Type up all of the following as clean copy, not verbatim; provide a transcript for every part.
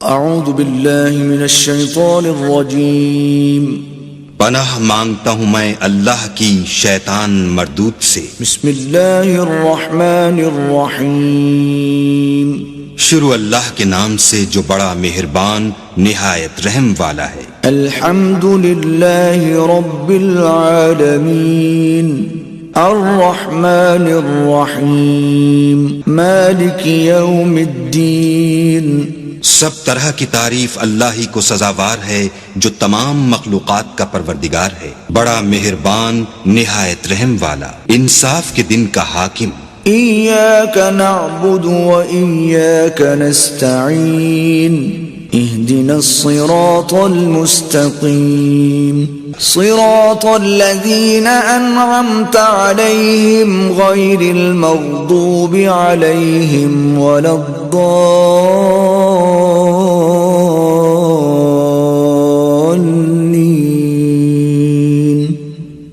اعوذ باللہ من الشیطان الرجیم پناہ مانگتا ہوں میں اللہ کی شیطان مردود سے۔ بسم اللہ الرحمن الرحیم شروع اللہ کے نام سے جو بڑا مہربان نہایت رحم والا ہے۔ الحمد للہ رب العالمین الرحمن الرحیم مالک یوم الدین۔ سب طرح کی تعریف اللہ ہی کو سزاوار ہے جو تمام مخلوقات کا پروردگار ہے، بڑا مہربان نہایت رحم والا، انصاف کے دن کا حاکم۔ ایاک نعبد و ایاک نستعین اہدنا الصراط المستقیم صراط الذین انعمت علیہم غیر المغضوب علیہم ولا الضالین۔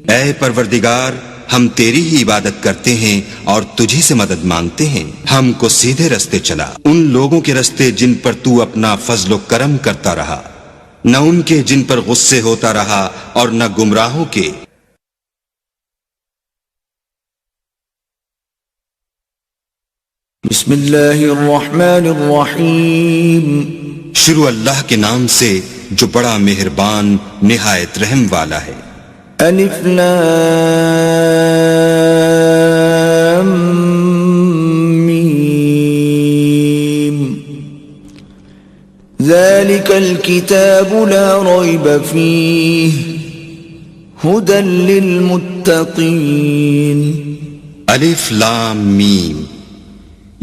اے پروردگار، ہم تیری ہی عبادت کرتے ہیں اور تجھی سے مدد مانگتے ہیں، ہم کو سیدھے رستے چلا، ان لوگوں کے رستے جن پر تو اپنا فضل و کرم کرتا رہا، نہ ان کے جن پر غصے ہوتا رہا اور نہ گمراہوں کے۔ بسم اللہ الرحمن الرحیم شروع اللہ کے نام سے جو بڑا مہربان نہایت رحم والا ہے۔ الف لام میم ذلك الكتاب لا ريب فيه هدى للمتقين۔ الف لام میم،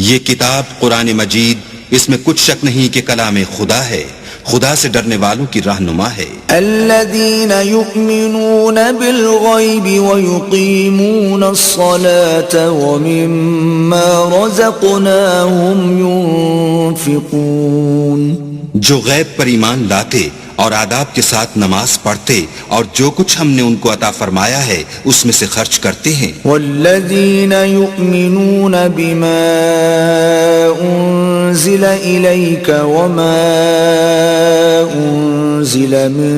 یہ کتاب قرآن مجید، اس میں کچھ شک نہیں کہ کلام خدا ہے، خدا سے ڈرنے والوں کی رہنما ہے۔ الذين يؤمنون بالغيب ويقيمون الصلاة ومما رزقناهم ينفقون، جو غیب پر ایمان لاتے اور آداب کے ساتھ نماز پڑھتے اور جو کچھ ہم نے ان کو عطا فرمایا ہے اس میں سے خرچ کرتے ہیں۔ والذین یؤمنون بما انزل الیک وما انزل من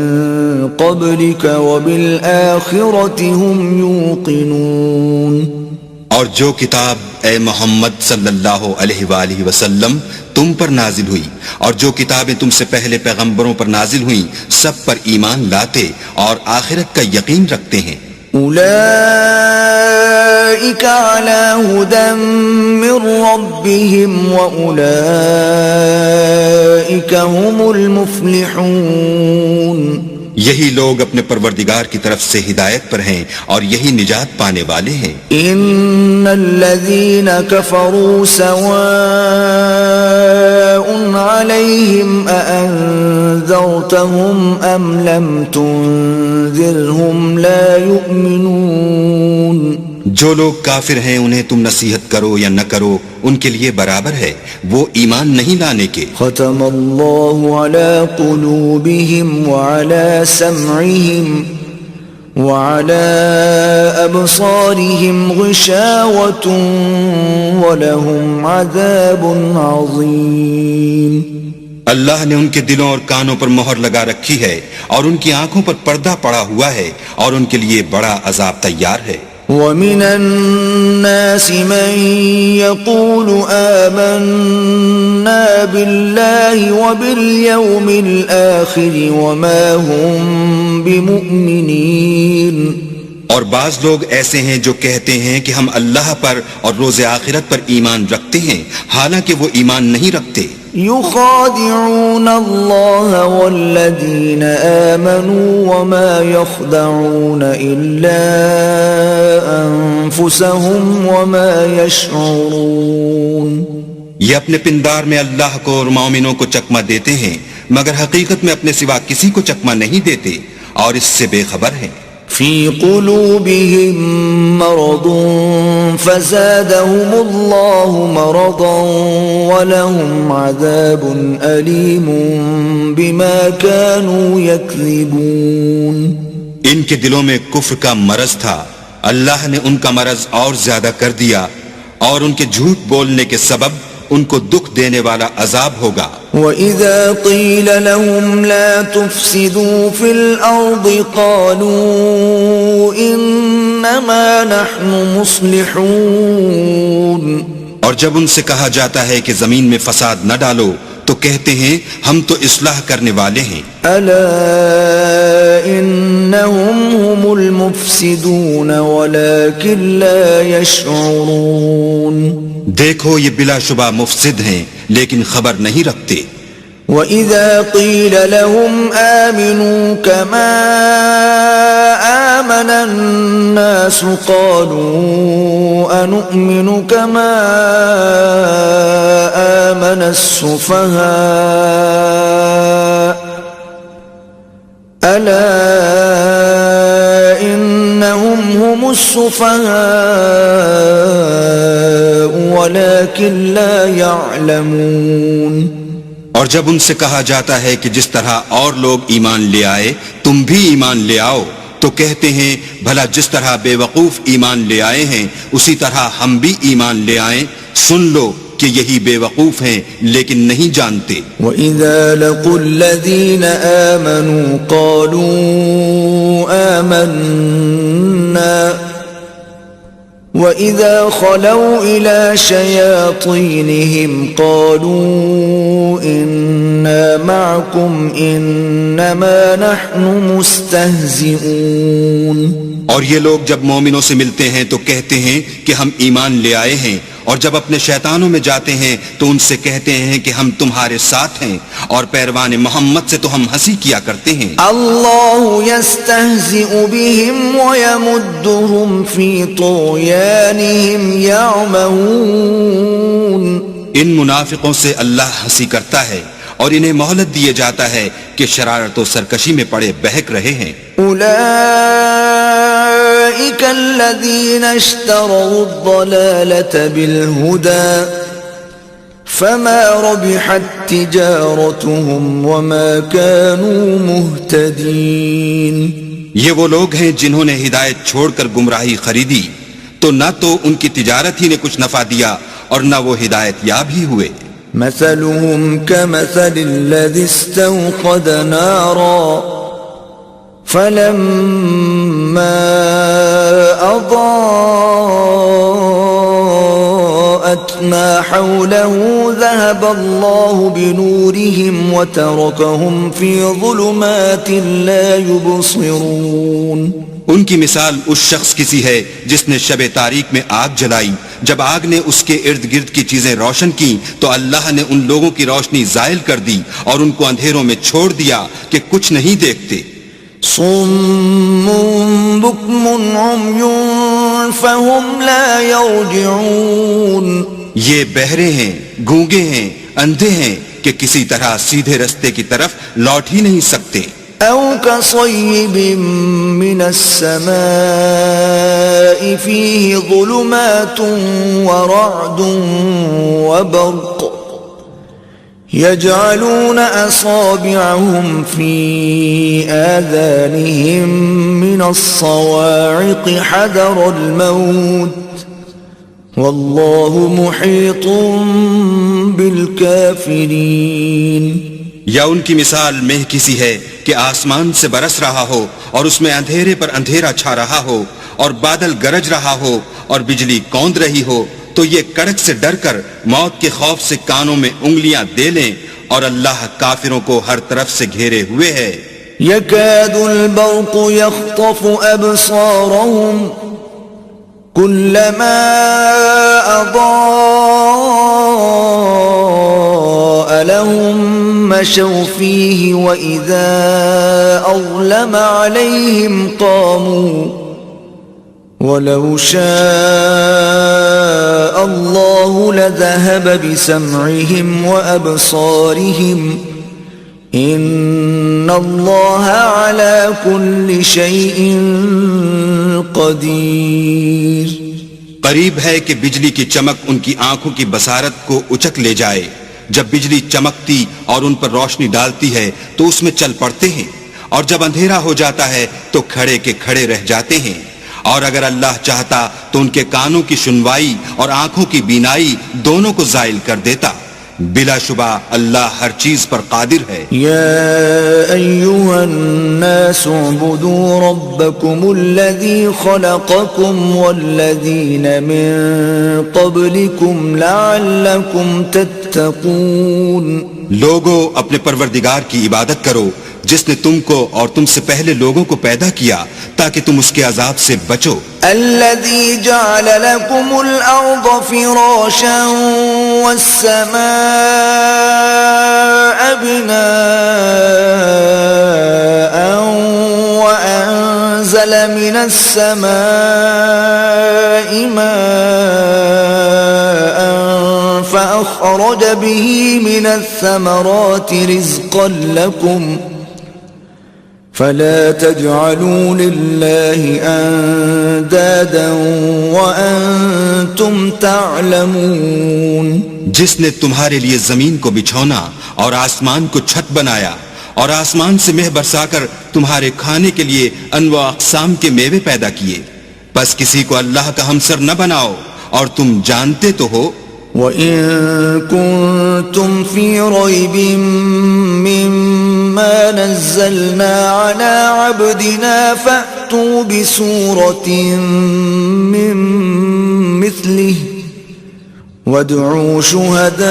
قبلک وبالآخرة هم یوقنون، اور جو کتاب اے محمد صلی اللہ علیہ وآلہ وسلم تم پر نازل ہوئی اور جو کتابیں تم سے پہلے پیغمبروں پر نازل ہوئیں سب پر ایمان لاتے اور آخرت کا یقین رکھتے ہیں۔ اولئک علی ھدی من ربہم واولئک ھم المفلحون، یہی لوگ اپنے پروردگار کی طرف سے ہدایت پر ہیں اور یہی نجات پانے والے ہیں۔ ان الذین کفروا سواء علیہم اانذرتہم ام لم تنذرہم لا یؤمنون، جو لوگ کافر ہیں انہیں تم نصیحت کرو یا نہ کرو ان کے لیے برابر ہے، وہ ایمان نہیں لانے کے۔ ختم اللہ علی قلوبہم وعلی سمعہم وعلی ابصارہم غشاوۃ ولہم عذاب عظیم۔ اللہ نے ان کے دلوں اور کانوں پر مہر لگا رکھی ہے اور ان کی آنکھوں پر پردہ پڑا ہوا ہے اور ان کے لیے بڑا عذاب تیار ہے۔ وَمِنَ النَّاسِ مَن يَقُولُ آمَنَّا بِاللَّهِ وَبِالْيَوْمِ الْآخِرِ وَمَا هُمْ بِمُؤْمِنِينَ، اور بعض لوگ ایسے ہیں جو کہتے ہیں کہ ہم اللہ پر اور روز آخرت پر ایمان رکھتے ہیں حالانکہ وہ ایمان نہیں رکھتے۔ يخادعون الله والذين آمنوا وما يخدعون إلا أنفسهم وما يشعرون، یہ اپنے پندار میں اللہ کو اور مومنوں کو چکمہ دیتے ہیں مگر حقیقت میں اپنے سوا کسی کو چکمہ نہیں دیتے اور اس سے بے خبر ہیں۔ في قلوبهم مرض فزادهم الله مرضا ولهم عذاب أليم بما كانوا يكذبون، ان کے دلوں میں کفر کا مرض تھا، اللہ نے ان کا مرض اور زیادہ کر دیا اور ان کے جھوٹ بولنے کے سبب ان کو دکھ دینے والا عذاب ہوگا۔ وَإِذَا قِيلَ لَهُمْ لَا تُفْسِدُوا فِي الْأَرْضِ قَالُوا إِنَّمَا نَحْنُ مُصْلِحُونَ، اور جب ان سے کہا جاتا ہے کہ زمین میں فساد نہ ڈالو تو کہتے ہیں ہم تو اصلاح کرنے والے ہیں۔ أَلَا إِنَّهُمْ هُمُ الْمُفْسِدُونَ وَلَكِنْ لَا يَشْعُرُونَ، دیکھو یہ بلا شبہ مفسد ہیں لیکن خبر نہیں رکھتے۔ وَإِذَا قِيلَ لَهُمْ آمِنُوا كَمَا آمَنَ النَّاسُ قَالُوا أَنُؤْمِنُ كَمَا آمَنَ السُّفَهَاءُ أَلَا إِنَّهُمْ هُمُ السُّفَهَاءُ وَلَكِنْ لَا يَعْلَمُونَ، اور جب ان سے کہا جاتا ہے کہ جس طرح اور لوگ ایمان لے آئے تم بھی ایمان لے آؤ تو کہتے ہیں بھلا جس طرح بے وقوف ایمان لے آئے ہیں اسی طرح ہم بھی ایمان لے آئیں، سن لو کہ یہی بے وقوف ہیں لیکن نہیں جانتے۔ وَإِذَا لَقُوا الَّذِينَ آمَنُوا قَالُوا آمَنَّا وَإِذَا خَلَوْا إِلَى شَيَاطِينِهِمْ قَالُوا إِنَّا مَعَكُمْ إِنَّمَا نَحْنُ مُسْتَهْزِئُونَ، اور یہ لوگ جب مومنوں سے ملتے ہیں تو کہتے ہیں کہ ہم ایمان لے آئے ہیں، اور جب اپنے شیطانوں میں جاتے ہیں تو ان سے کہتے ہیں کہ ہم تمہارے ساتھ ہیں، اور پیروان محمد سے تو ہم ہنسی کیا کرتے ہیں۔ اللہ یستہزئ بہم ویمدہم فی طغیانہم یعمہون، ان منافقوں سے اللہ ہنسی کرتا ہے اور انہیں مہلت دیے جاتا ہے کہ شرارت و سرکشی میں پڑے بہک رہے ہیں۔ اولئک الذین اشتروا الضلالة بالہدى فما ربحت تجارتهم وما كانوا مہتدین، یہ وہ لوگ ہیں جنہوں نے ہدایت چھوڑ کر گمراہی خریدی تو نہ تو ان کی تجارت ہی نے کچھ نفع دیا اور نہ وہ ہدایت یاب ہی ہوئے۔ مثلهم كمثل الذي استوقد نارا فلما أضاءت ما حوله ذهب الله بنورهم وتركهم في ظلمات لا يبصرون، ان کی مثال اس شخص کی سی ہے جس نے شب تاریک میں آگ جلائی، جب آگ نے اس کے ارد گرد کی چیزیں روشن کی تو اللہ نے ان لوگوں کی روشنی زائل کر دی اور ان کو اندھیروں میں چھوڑ دیا کہ کچھ نہیں دیکھتے۔ صم بكم عمي فهم لا يرجعون، یہ بہرے ہیں، گونگے ہیں، اندھے ہیں کہ کسی طرح سیدھے رستے کی طرف لوٹ ہی نہیں سکتے۔ أو كصيب من السماء فيه ظلمات ورعد وبرق يجعلون أصابعهم في آذانهم من الصواعق حذر الموت والله محيط بالكافرين، یا ان کی مثال مہ کسی ہے کہ آسمان سے برس رہا ہو اور اس میں اندھیرے پر اندھیرا چھا رہا ہو اور بادل گرج رہا ہو اور بجلی کوند رہی ہو تو یہ کڑک سے ڈر کر موت کے خوف سے کانوں میں انگلیاں دے لیں، اور اللہ کافروں کو ہر طرف سے گھیرے ہوئے ہے۔ يكاد البرق يخطف أبصارهم كلما أضاء لهم مشوا فيه وإذا أظلم عليهم قاموا ولو شاء الله لذهب بسمعهم وأبصارهم إن الله على كل شيء قدير، قریب ہے کہ بجلی کی چمک ان کی آنکھوں کی بصارت کو اچک لے جائے، جب بجلی چمکتی اور ان پر روشنی ڈالتی ہے تو اس میں چل پڑتے ہیں، اور جب اندھیرا ہو جاتا ہے تو کھڑے کے کھڑے رہ جاتے ہیں۔ اور اگر اللہ چاہتا تو ان کے کانوں کی سنوائی اور آنکھوں کی بینائی دونوں کو زائل کر دیتا. بلا شبہ اللہ ہر چیز پر قادر ہے. يا أيها الناس اعبدوا ربكم الذي خلقكم والذين من قبلكم لعلكم تتقون. لوگو اپنے پروردگار کی عبادت کرو جس نے تم کو اور تم سے پہلے لوگوں کو پیدا کیا تاکہ تم اس کے عذاب سے بچو. الذي جعل لكم الأرض فراشا والسماء بناء وأنزل من السماء ماء فأخرج به من الثمرات رزقا لكم فلا تجعلوا لله اندادا وانتم تعلمون. جس نے تمہارے لیے زمین کو بچھونا اور آسمان کو چھت بنایا اور آسمان سے مہ برسا کر تمہارے کھانے کے لیے انواع اقسام کے میوے پیدا کیے، پس کسی کو اللہ کا ہمسر نہ بناؤ اور تم جانتے تو ہو. وَإِن كُنتُمْ فِي رَيْبٍ مِّمَّا نَزَّلْنَا عَلَىٰ عَبْدِنَا فَأْتُوا بِسُورَةٍ مِّن مِّثْلِهِ وَادْعُوا شُهَدَاءَكُم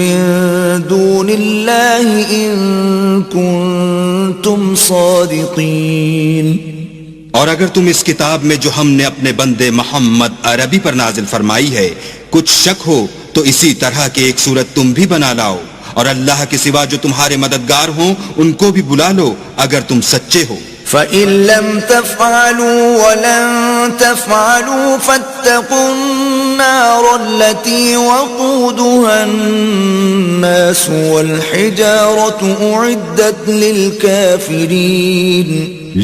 مِّن دُونِ اللَّهِ إِن كُنتُمْ صَادِقِينَ. اور اگر تم اس کتاب میں جو ہم نے اپنے بندے محمد عربی پر نازل فرمائی ہے کچھ شک ہو تو اسی طرح کی ایک صورت تم بھی بنا لاؤ اور اللہ کے سوا جو تمہارے مددگار ہوں ان کو بھی بلا لو اگر تم سچے ہو. فَإِن لَّمْ تَفْعَلُوا وَلَن تَفْعَلُوا فَاتَّقُوا النَّارَ الَّتِي وَقُودُهَا النَّاسُ وَالْحِجَارَةُ أُعِدَّتْ لِلْكَافِرِينَ.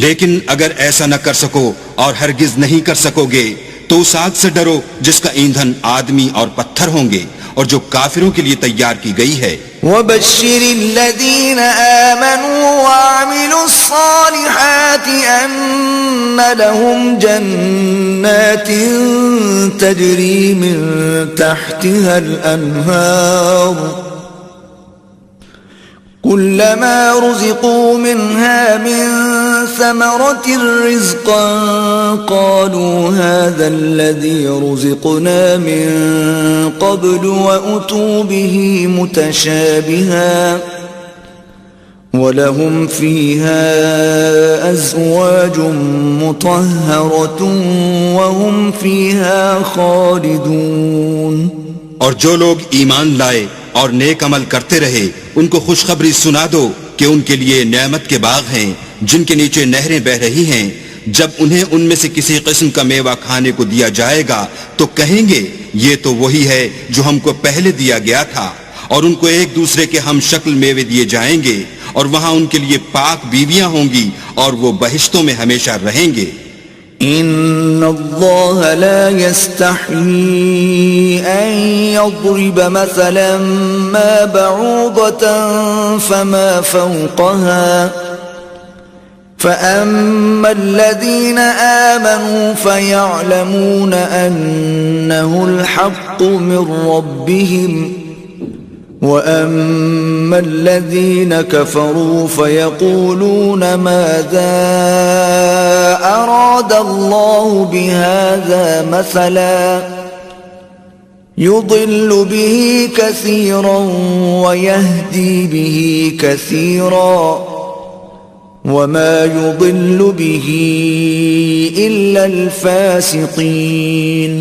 لیکن اگر ایسا نہ کر سکو اور ہرگز نہیں کر سکو گے تو اس آگ سے ڈرو جس کا ایندھن آدمی اور پتھر ہوں گے اور جو کافروں کے لیے تیار کی گئی ہے. وَبَشِّرِ الَّذِينَ آمَنُوا وَعَمِلُوا الصَّالِحَاتِ أَنَّ لَهُمْ جَنَّاتٍ تَجْرِي مِن تَحْتِهَا الْأَنْهَارُ كُلَّمَا رُزِقُوا مِنْهَا مِن ثَمَرَةٍ رِزْقًا قَالُوا هَذَا الَّذِي رُزِقْنَا مِن قَبْلُ وَأُتُوا بِهِ مُتَشَابِهًا وَلَهُمْ فِيهَا أَزْوَاجٌ مُطَهَّرَةٌ وَهُمْ فِيهَا خَالِدُونَ. اور جو لوگ ایمان لائے اور نیک عمل کرتے رہے ان کو خوشخبری سنا دو کہ ان کے لیے نعمت کے باغ ہیں جن کے نیچے نہریں بہ رہی ہیں. جب انہیں ان میں سے کسی قسم کا میوہ کھانے کو دیا جائے گا تو کہیں گے یہ تو وہی ہے جو ہم کو پہلے دیا گیا تھا، اور ان کو ایک دوسرے کے ہم شکل میوے دیے جائیں گے اور وہاں ان کے لیے پاک بیویاں ہوں گی اور وہ بہشتوں میں ہمیشہ رہیں گے. ان اللہ لا يستحيي ان يضرب مثلا ما بعوضة فما فوقها فأما الذين آمنوا فيعلمون أنه الحق من ربهم وَأَمَّا الَّذِينَ كَفَرُوا فَيَقُولُونَ مَاذَا أَرَادَ اللَّهُ بِهَذَا مَثَلًا يُضِلُّ بِهِ كَثِيرًا وَيَهْدِي بِهِ كَثِيرًا وَمَا يُضِلُّ بِهِ إِلَّا الْفَاسِقِينَ.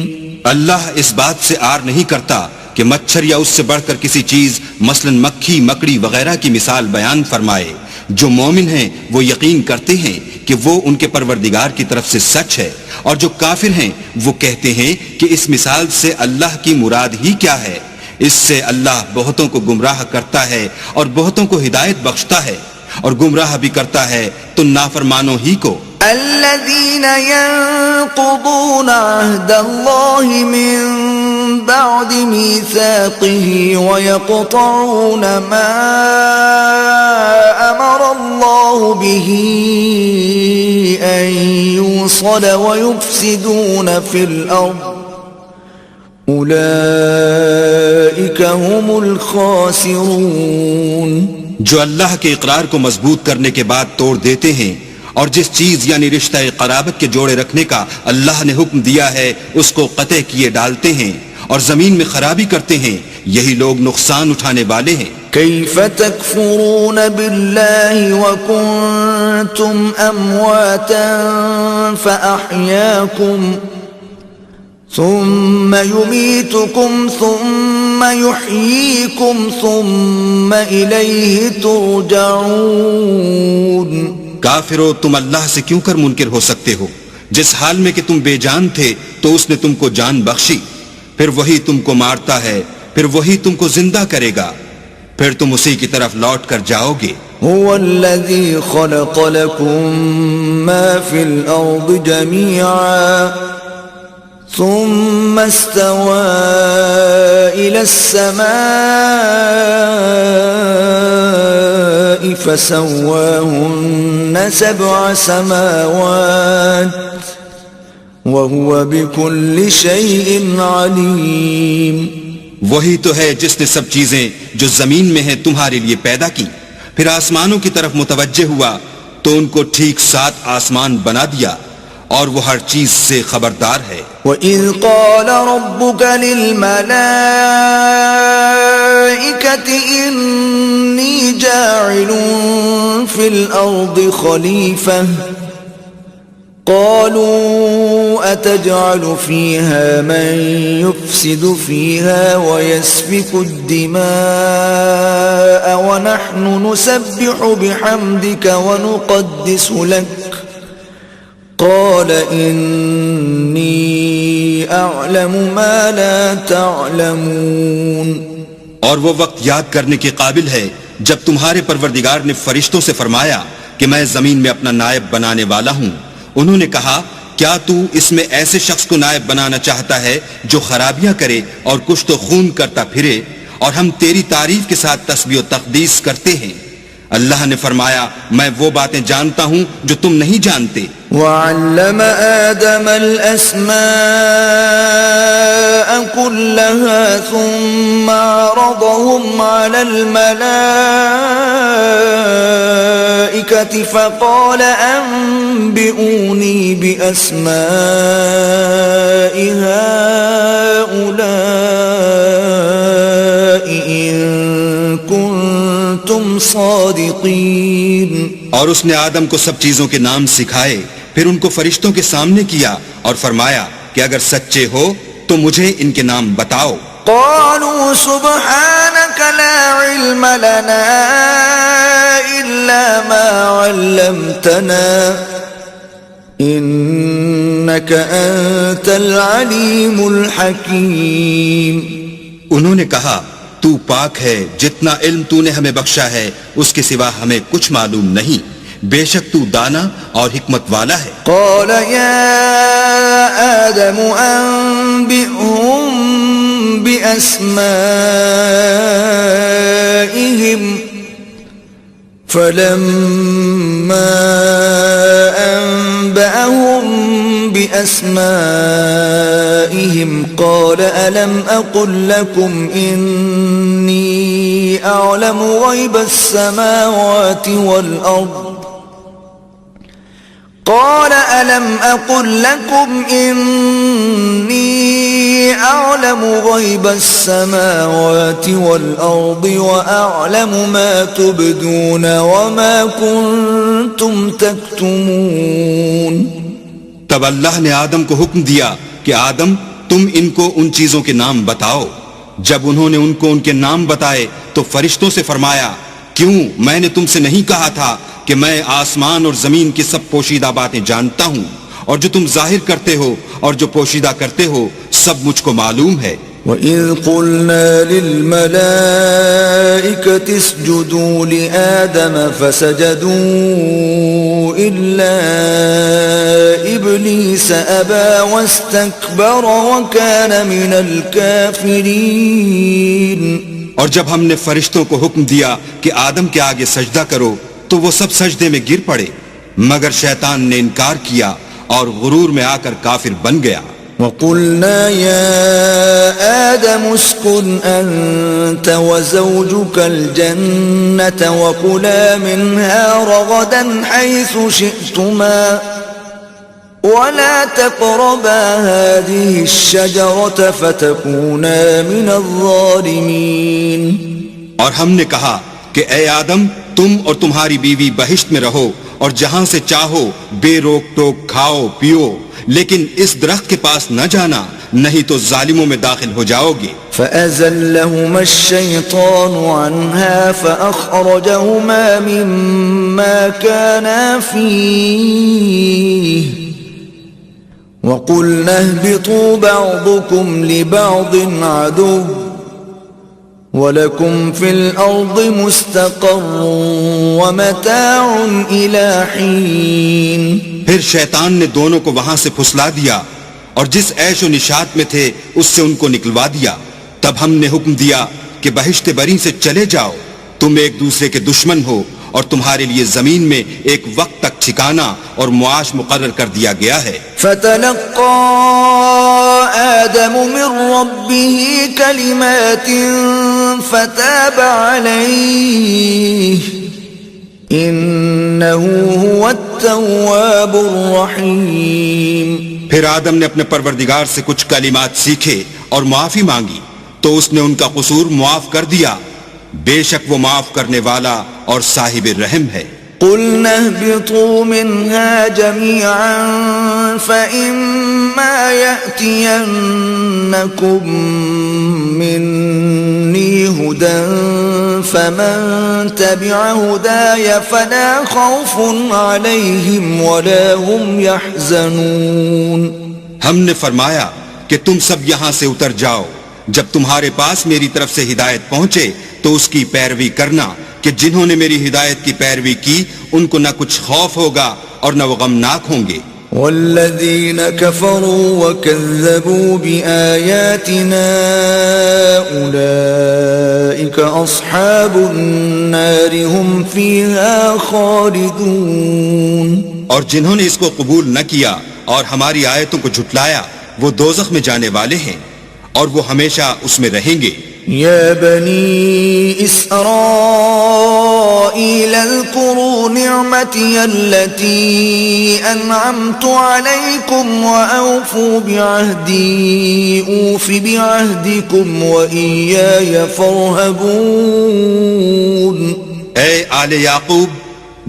اللہ اس بات سے آر نہیں کرتا کہ مچھر یا اس سے بڑھ کر کسی چیز مثلا مکھی مکڑی وغیرہ کی مثال بیان فرمائے. جو مومن ہیں وہ یقین کرتے ہیں کہ وہ ان کے پروردگار کی طرف سے سچ ہے، اور جو کافر ہیں وہ کہتے ہیں کہ اس مثال سے اللہ کی مراد ہی کیا ہے. اس سے اللہ بہتوں کو گمراہ کرتا ہے اور بہتوں کو ہدایت بخشتا ہے، اور گمراہ بھی کرتا ہے تو نافرمانوں ہی کو. الذين ينقضون عهد الله من بعد ميثاقه ويقطعون ما أمر الله به أن يوصل ويفسدون في الأرض أولئك هم الخاسرون. جو اللہ کے اقرار کو مضبوط کرنے کے بعد توڑ دیتے ہیں اور جس چیز یعنی رشتہ قرابت کے جوڑے رکھنے کا اللہ نے حکم دیا ہے اس کو قطع کیے ڈالتے ہیں اور زمین میں خرابی کرتے ہیں، یہی لوگ نقصان اٹھانے والے ہیں. كيف تكفرون بالله وكنتم أمواتا فأحياكم ثم يميتكم ثم يحييكم ثم إليه ترجعون. کافرو، تم اللہ سے کیوں کر منکر ہو سکتے ہو؟ جس حال میں کہ تم بے جان تھے تو اس نے تم کو جان بخشی، پھر وہی تم کو مارتا ہے، پھر وہی تم کو زندہ کرے گا، پھر تم اسی کی طرف لوٹ کر جاؤ گے. هو الذي خلق لكم ما في الأرض جميعا ثم استوى إلى السماء فسواهن 7 سماوات وهو بكل شيء عليم. وہی تو ہے جس نے سب چیزیں جو زمین میں ہیں تمہارے لیے پیدا کی، پھر آسمانوں کی طرف متوجہ ہوا تو ان کو ٹھیک 7 آسمان بنا دیا، اور وہ ہر چیز سے خبردار ہے. وَإِذْ قَالَ رَبُّكَ لِلْمَلَائِكَةِ إِنِّي جَاعِلٌ فِي الْأَرْضِ خَلِيفَةً قالوا أتجعل فيها من يفسد فيها ويسفك الدماء ونحن نسبح بحمدك ونقدس لك قال إني أعلم ما لا تعلمون. اور وہ وقت یاد کرنے کے قابل ہے جب تمہارے پروردگار نے فرشتوں سے فرمایا کہ میں زمین میں اپنا نائب بنانے والا ہوں. انہوں نے کہا کیا تو اس میں ایسے شخص کو نائب بنانا چاہتا ہے جو خرابیاں کرے اور کچھ تو خون کرتا پھرے، اور ہم تیری تعریف کے ساتھ تسبیح و تقدیس کرتے ہیں. اللہ نے فرمایا میں وہ باتیں جانتا ہوں جو تم نہیں جانتے. وَعَلَّمَ آدَمَ الْأَسْمَاءَ كُلَّهَا ثُمَّ عَرَضَهُمْ عَلَى الْمَلَائِكَةِ فَقَالَ أَنبِئُونِي بِأَسْمَاءِ هَؤُلَاءِ إِن كُنتُمْ صَادِقِينَ. اور اس نے آدم کو سب چیزوں کے نام سکھائے، پھر ان کو فرشتوں کے سامنے کیا اور فرمایا کہ اگر سچے ہو تو مجھے ان کے نام بتاؤ. قالوا سبحانك لا علم لنا إلا ما علمتنا إنك أنت العليم الحكيم. انہوں نے کہا تو پاک ہے، جتنا علم تو نے ہمیں بخشا ہے اس کے سوا ہمیں کچھ معلوم نہیں، بے شک تو دانا اور حکمت والا ہے. قال يا آدم أنبئهم بأسمائهم فلما أنبأهم بأسمائهم قال ألم أقل لكم إني أعلم غيب السماوات والأرض قال ألم أقل لكم إني أعلم غيب السماوات والأرض وأعلم ما تبدون وما كنتم تكتمون. تب اللہ نے آدم کو حکم دیا کہ آدم تم ان کو ان چیزوں کے نام بتاؤ. جب انہوں نے ان کو ان کے نام بتائے تو فرشتوں سے فرمایا کیوں میں نے تم سے نہیں کہا تھا کہ میں آسمان اور زمین کی سب پوشیدہ باتیں جانتا ہوں، اور جو تم ظاہر کرتے ہو اور جو پوشیدہ کرتے ہو سب مجھ کو معلوم ہے. وَإِذْ قُلْنَا لِلْمَلَائِكَةِ اسْجُدُوا لِآدَمَ فَسَجَدُوا إِلَّا إِبْلِيسَ أَبَى وَاسْتَكْبَرَ وَكَانَ مِنَ الْكَافِرِينَ. اور جب ہم نے فرشتوں کو حکم دیا کہ آدم کے آگے سجدہ کرو تو وہ سب سجدے میں گر پڑے مگر شیطان نے انکار کیا اور غرور میں آ کر کافر بن گیا. وَقُلْنَا يَا آدَمُ اسْكُنْ أَنْتَ وَزَوْجُكَ الْجَنَّةَ وَكُلَا مِنْهَا رَغَدًا حَيْثُ شِئْتُمَا وَلَا تَقْرَبَا هَذِهِ الشَّجَرَةَ فَتَكُونَا مِنَ الظَّالِمِينَ. اور ہم نے کہا کہ اے آدم تم اور تمہاری بیوی بہشت میں رہو اور جہاں سے چاہو بے روک ٹوک کھاؤ پیو لیکن اس درخت کے پاس نہ جانا نہیں تو ظالموں میں داخل ہو جاؤ گے. فَأَزَلَّهُمَا الشَّيْطَانُ عَنْهَا فَأَخْرَجَهُمَا مِمَّا كَانَا فِيهِ وَقُلْنَا اهْبِطُوا بَعْضُكُمْ لِبَعْضٍ عَدُوٌّ وَلَكُمْ فِي الْأَرْضِ مُسْتَقَرٌّ وَمَتَاعٌ إِلَى حِينٍ. پھر شیطان نے دونوں کو وہاں سے پھسلا دیا اور جس عیش و نشاط میں تھے اس سے ان کو نکلوا دیا. تب ہم نے حکم دیا کہ بہشت بری سے چلے جاؤ تم ایک دوسرے کے دشمن ہو اور تمہارے لیے زمین میں ایک وقت تک ٹھکانہ اور معاش مقرر کر دیا گیا ہے. فَتَلَقَّى آدَمُ مِن رَّبِّهِ كَلِمَاتٍ فَتَابَ عَلَيْهِ إِنَّهُ هُوَ التَّوَّابُ الرَّحِيمُ. پھر آدم نے اپنے پروردگار سے کچھ کلمات سیکھے اور معافی مانگی تو اس نے ان کا قصور معاف کر دیا. بے شک وہ معاف کرنے والا اور صاحب رحم ہے. قُلْنَا اهْبِطُوا مِنْهَا جَمِيعًا فَإِمَّا يَأْتِيَنَّكُمْ مِنِّي هُدًى فَمَنْ تَبِعَ هُدَايَ فَلَا خَوْفٌ عَلَيْهِمْ وَلَا هُمْ يَحْزَنُونَ. ہم نے فرمایا کہ تم سب یہاں سے اتر جاؤ جب تمہارے پاس میری طرف سے ہدایت پہنچے تو اس کی پیروی کرنا کہ جنہوں نے میری ہدایت کی پیروی کی ان کو نہ کچھ خوف ہوگا اور نہ وہ غمناک ہوں گے. والذین کفروا وکذبوا بآیاتنا اولئک اصحاب النار هم فیہا خالدون. اور جنہوں نے اس کو قبول نہ کیا اور ہماری آیتوں کو جھٹلایا وہ دوزخ میں جانے والے ہیں اور وہ ہمیشہ اس میں رہیں گے. یا بنی اسرائیل اذکروا نعمتی التي انعمت علیکم واوفوا بعہدی اوف بعہدکم وإیای فارہبون. اے آل یعقوب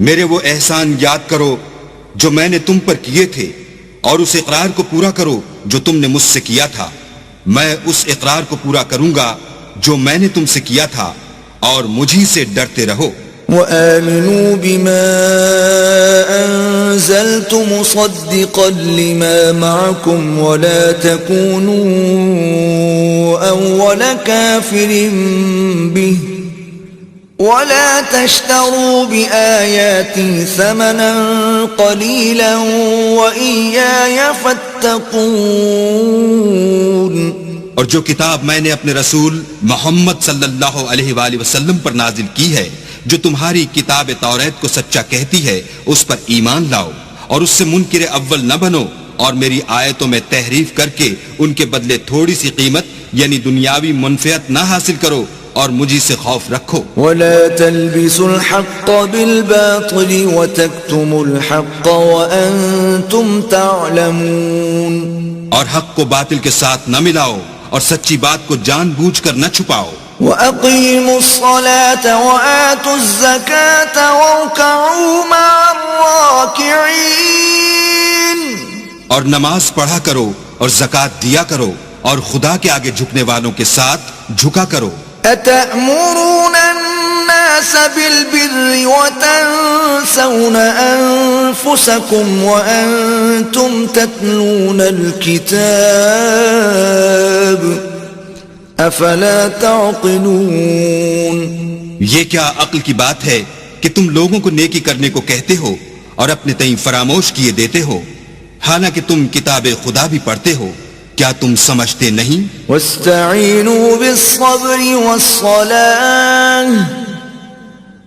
میرے وہ احسان یاد کرو جو میں نے تم پر کیے تھے اور اس اقرار کو پورا کرو جو تم نے مجھ سے کیا تھا. میں اس اقرار کو پورا کروں گا جو میں نے تم سے کیا تھا اور مجھی سے ڈرتے رہو. وآمنوا بما أنزلت مصدقا لما معكم ولا تكونوا أول كافر به ولا تشتروا بآياتي ثمنا قليلا وإياي فاتقون. اور جو کتاب میں نے اپنے رسول محمد صلی اللہ علیہ وآلہ وسلم پر نازل کی ہے جو تمہاری کتاب توریت کو سچا کہتی ہے اس پر ایمان لاؤ اور اس سے منکر اول نہ بنو اور میری آیتوں میں تحریف کر کے ان کے بدلے تھوڑی سی قیمت یعنی دنیاوی منفعت نہ حاصل کرو اور مجھی سے خوف رکھو. ولا تلبسوا الحق بالباطل وتكتموا الحق وانتم تعلمون. اور حق کو باطل کے ساتھ نہ ملاؤ اور سچی بات کو جان بوجھ کر نہ چھپاؤ. وَأَقِيمُوا الصَّلَاةَ وَآتُوا الزَّكَاةَ وَارْكَعُوا مَعَ الرَّاكِعِينَ. اور نماز پڑھا کرو اور زکوٰۃ دیا کرو اور خدا کے آگے جھکنے والوں کے ساتھ جھکا کرو. أَتَأْمُرُونَ النَّاسَ بِالْبِرِّ وَتَنْسَوْنَ أَنفُسَكُمْ وَأَنْتُمْ تَتْلُونَ الْكِتَابَ أَفَلَا تَعْقِلُونَ. یہ کیا عقل کی بات ہے کہ تم لوگوں کو نیکی کرنے کو کہتے ہو اور اپنے تئیں فراموش کیے دیتے ہو حالانکہ تم کتاب خدا بھی پڑھتے ہو. کیا تم سمجھتے نہیں؟ وَاسْتَعِينُوا بِالصَّبْرِ وَالصَّلَاةِ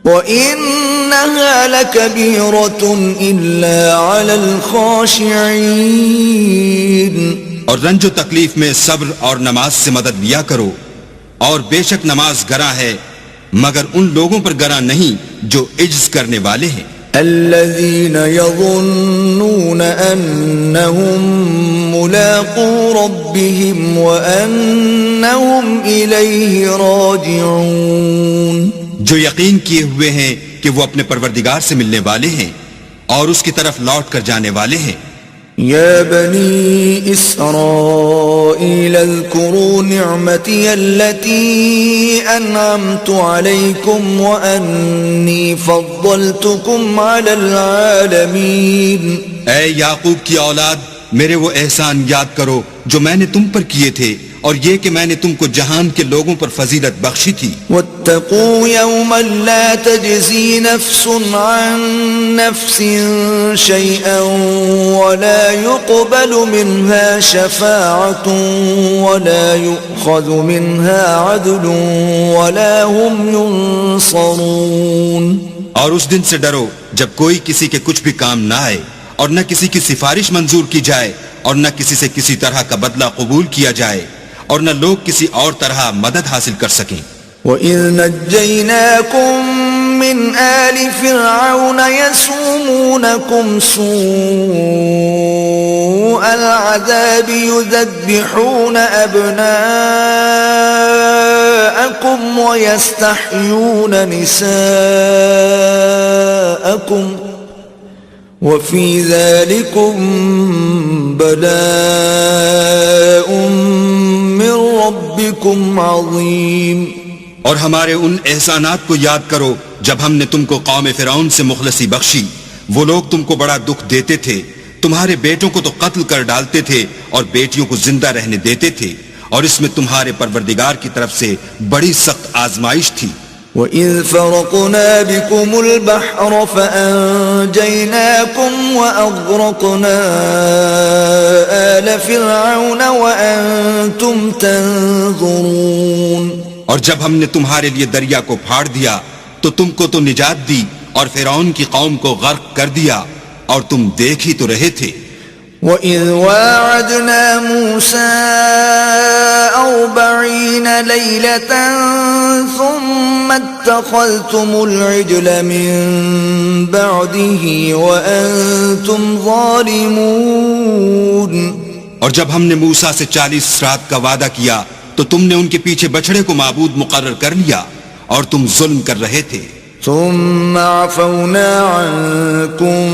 وَإِنَّهَا لَكَبِيرَةٌ إِلَّا عَلَى الْخَاشِعِينَ اور رنج و تکلیف میں صبر اور نماز سے مدد لیا کرو، اور بے شک نماز گراں ہے مگر ان لوگوں پر گراں نہیں جو عجز کرنے والے ہیں، الذين يظنون أنهم ملاقو ربهم وأنهم إليه راجعون، جو یقین کیے ہوئے ہیں کہ وہ اپنے پروردگار سے ملنے والے ہیں اور اس کی طرف لوٹ کر جانے والے ہیں۔ يا بني إسرائيل اذكروا نعمتي التي أنعمت عليكم وأني فضلتكم على العالمين۔ اے یعقوب کی اولاد، میرے وہ احسان یاد کرو جو میں نے تم پر کیے تھے، اور یہ کہ میں نے تم کو جہان کے لوگوں پر فضیلت بخشی تھی۔ واتقوا يوما لا تجزي نفس عن نفس شيئا ولا يقبل منها شفاعة ولا يؤخذ منها عدل ولا هم ينصرون۔ اور اس دن سے ڈرو جب کوئی کسی کے کچھ بھی کام نہ آئے، اور نہ کسی کی سفارش منظور کی جائے، اور نہ کسی سے کسی طرح کا بدلہ قبول کیا جائے، اور نہ لوگ کسی اور طرح مدد حاصل کر سکیں۔ وَإِذْ نَجَّيْنَاكُمْ مِنْ آلِ فِرْعَوْنَ يَسُومُونَكُمْ سُوءَ الْعَذَابِ يُذَبِّحُونَ أَبْنَاءَكُمْ وَيَسْتَحْيُونَ نِسَاءَكُمْ وَفِي ذَلِكُمْ بَلَاءٌ مِّن رَبِّكُمْ عَظِيمٌ۔ اور ہمارے ان احسانات کو یاد کرو جب ہم نے تم کو قوم فرعون سے مخلصی بخشی، وہ لوگ تم کو بڑا دکھ دیتے تھے، تمہارے بیٹوں کو تو قتل کر ڈالتے تھے اور بیٹیوں کو زندہ رہنے دیتے تھے، اور اس میں تمہارے پروردگار کی طرف سے بڑی سخت آزمائش تھی۔ وَإِذْ فَرَقْنَا بِكُمُ الْبَحْرَ فَأَنْجَيْنَاكُمْ وَأَغْرَقْنَا آلَ فِرْعَوْنَ وَأَنْتُمْ تَنْظُرُونَ۔ اور جب ہم نے تمہارے لیے دریا کو پھاڑ دیا تو تم کو تو نجات دی، اور فرعون کی قوم کو غرق کر دیا اور تم دیکھ ہی تو رہے تھے۔ وَإِذْ وَاعَدْنَا مُوسَىٰ 40 لَيْلَةً ثُمَّ اتَّخَذْتُمُ الْعِجْلَ مِن بَعْدِهِ وَأَنْتُمْ ظَالِمُونَ۔ اور جب ہم نے موسیٰ سے 40 رات کا وعدہ کیا تو تم نے ان کے پیچھے بچھڑے کو معبود مقرر کر لیا اور تم ظلم کر رہے تھے۔ ثم عفونا عنكم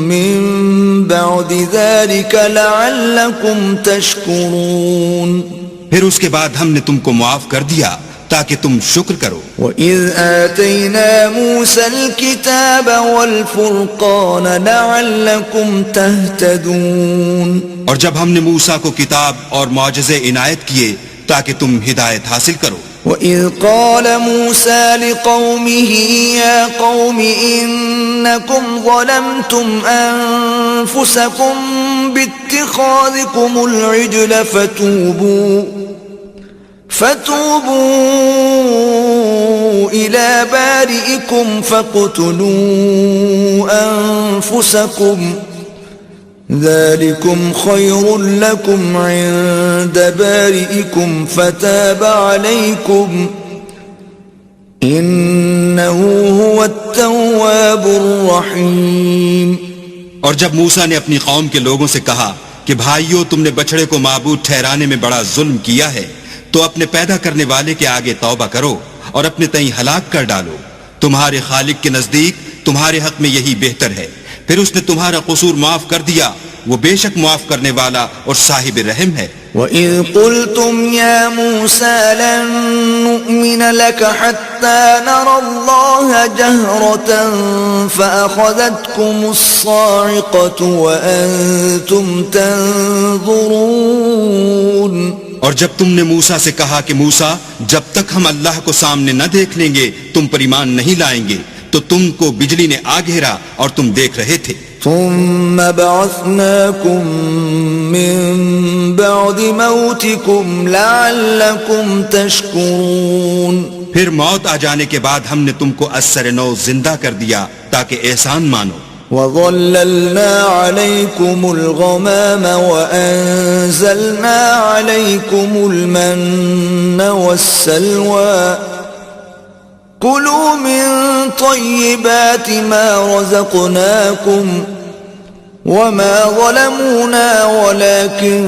من بعد ذلك لعلكم تشكرون۔ پھر اس کے بعد ہم نے تم کو معاف کر دیا تاکہ تم شکر کرو۔ وَإِذْ آتَيْنَا مُوسَى الْكِتَابَ وَالْفُرْقَانَ لَعَلَّكُمْ تَهْتَدُونَ۔ اور جب ہم نے موسیٰ کو کتاب اور معجزے عنایت کیے تاکہ تم ہدایت حاصل کرو۔ وَإِذْ قَالَ مُوسَى لِقَوْمِهِ يَا قَوْمِ إِنَّكُمْ ظَلَمْتُمْ أَنفُسَكُمْ بِاتِّخَاذِكُمُ الْعِجْلَ فَتُوبُوا إِلَى بَارِئِكُمْ فَاقْتُلُوا أَنفُسَكُمْ ذَلِكُمْ خَيْرٌ لَكُمْ عِندَ بَارِئِكُمْ فَتَابَ عَلَيْكُمْ إِنَّهُ هُوَ التَّوَّابُ الرَّحِيمُ۔ اور جب موسیٰ نے اپنی قوم کے لوگوں سے کہا کہ بھائیو، تم نے بچھڑے کو معبود ٹھہرانے میں بڑا ظلم کیا ہے، تو اپنے پیدا کرنے والے کے آگے توبہ کرو اور اپنے تئیں ہلاک کر ڈالو، تمہارے خالق کے نزدیک تمہارے حق میں یہی بہتر ہے۔ پھر اس نے تمہارا قصور معاف کر دیا، وہ بے شک معاف کرنے والا اور صاحب رحم ہے۔ وَإِذْ قُلْتُمْ يَا مُوسَى لَن نُّؤْمِنَ لَكَ حَتَّى نَرَى اللَّهَ جَهْرَةً فَأَخَذَتْكُمُ الصَّاعِقَةُ وَأَنْتُمْ تَنْظُرُونَ۔ اور جب تم نے موسیٰ سے کہا کہ موسیٰ، جب تک ہم اللہ کو سامنے نہ دیکھ لیں گے تم پر ایمان نہیں لائیں گے، تو تم کو بجلی نے آ گھیرا اور تم دیکھ رہے تھے۔ ثم بعثناكم من بعد موتكم لعلكم تشكرون۔ پھر موت آ جانے کے بعد ہم نے تم کو اثر نو زندہ کر دیا تاکہ احسان مانو. وَظَلَّلْنَا عَلَيْكُمُ الْغَمَامَ وَأَنزَلْنَا عَلَيْكُمُ الْمَنَّ وَالسَّلْوَىٰ كُلُوا مِن طَيِّبَاتِ مَا رَزَقْنَاكُمْ وَمَا ظَلَمُونَا وَلَكِن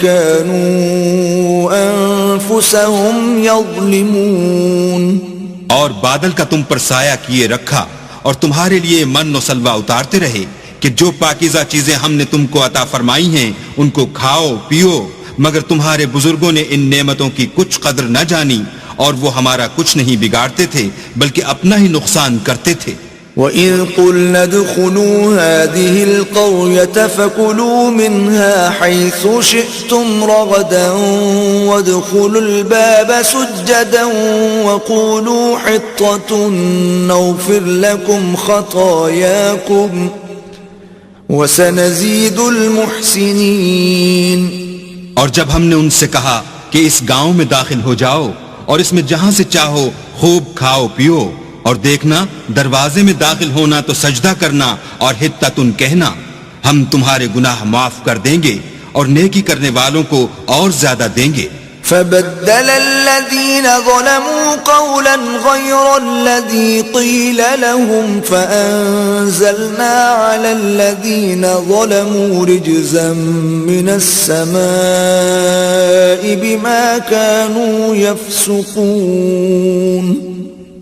كَانُوا أَنفُسَهُمْ يَظْلِمُونَ. اور بادل کا تم پر سایہ کیے رکھا اور تمہارے لیے من و سلوہ اتارتے رہے کہ جو پاکیزہ چیزیں ہم نے تم کو عطا فرمائی ہیں ان کو کھاؤ پیو، مگر تمہارے بزرگوں نے ان نعمتوں کی کچھ قدر نہ جانی اور وہ ہمارا کچھ نہیں بگاڑتے تھے بلکہ اپنا ہی نقصان کرتے تھے. وَإِذْ قُلْنَا ادْخُلُوا هَٰذِهِ الْقَرْيَةَ فَكُلُوا مِنْهَا حَيْثُ شِئْتُمْ رَغَدًا وَادْخُلُوا الْبَابَ سُجَّدًا وَقُولُوا حِطَّةٌ نَغْفِرْ لَكُمْ خَطَايَاكُمْ وَسَنَزِيدُ الْمُحْسِنِينَ. اور جب ہم نے ان سے کہا کہ اس گاؤں میں داخل ہو جاؤ اور اس میں جہاں سے چاہو خوب کھاؤ پیو، اور دیکھنا دروازے میں داخل ہونا تو سجدہ کرنا اور حطتن کہنا، ہم تمہارے گناہ معاف کر دیں گے اور نیکی کرنے والوں کو اور زیادہ دیں گے. فَبَدَّلَ الَّذِينَ ظَلَمُوا قَوْلًا غَيْرَ الَّذِي قِيلَ لَهُمْ فَأَنزَلْنَا عَلَى الَّذِينَ ظَلَمُوا رِجْزًا مِّنَ السَّمَاءِ بِمَا كَانُوا يَفْسُقُونَ.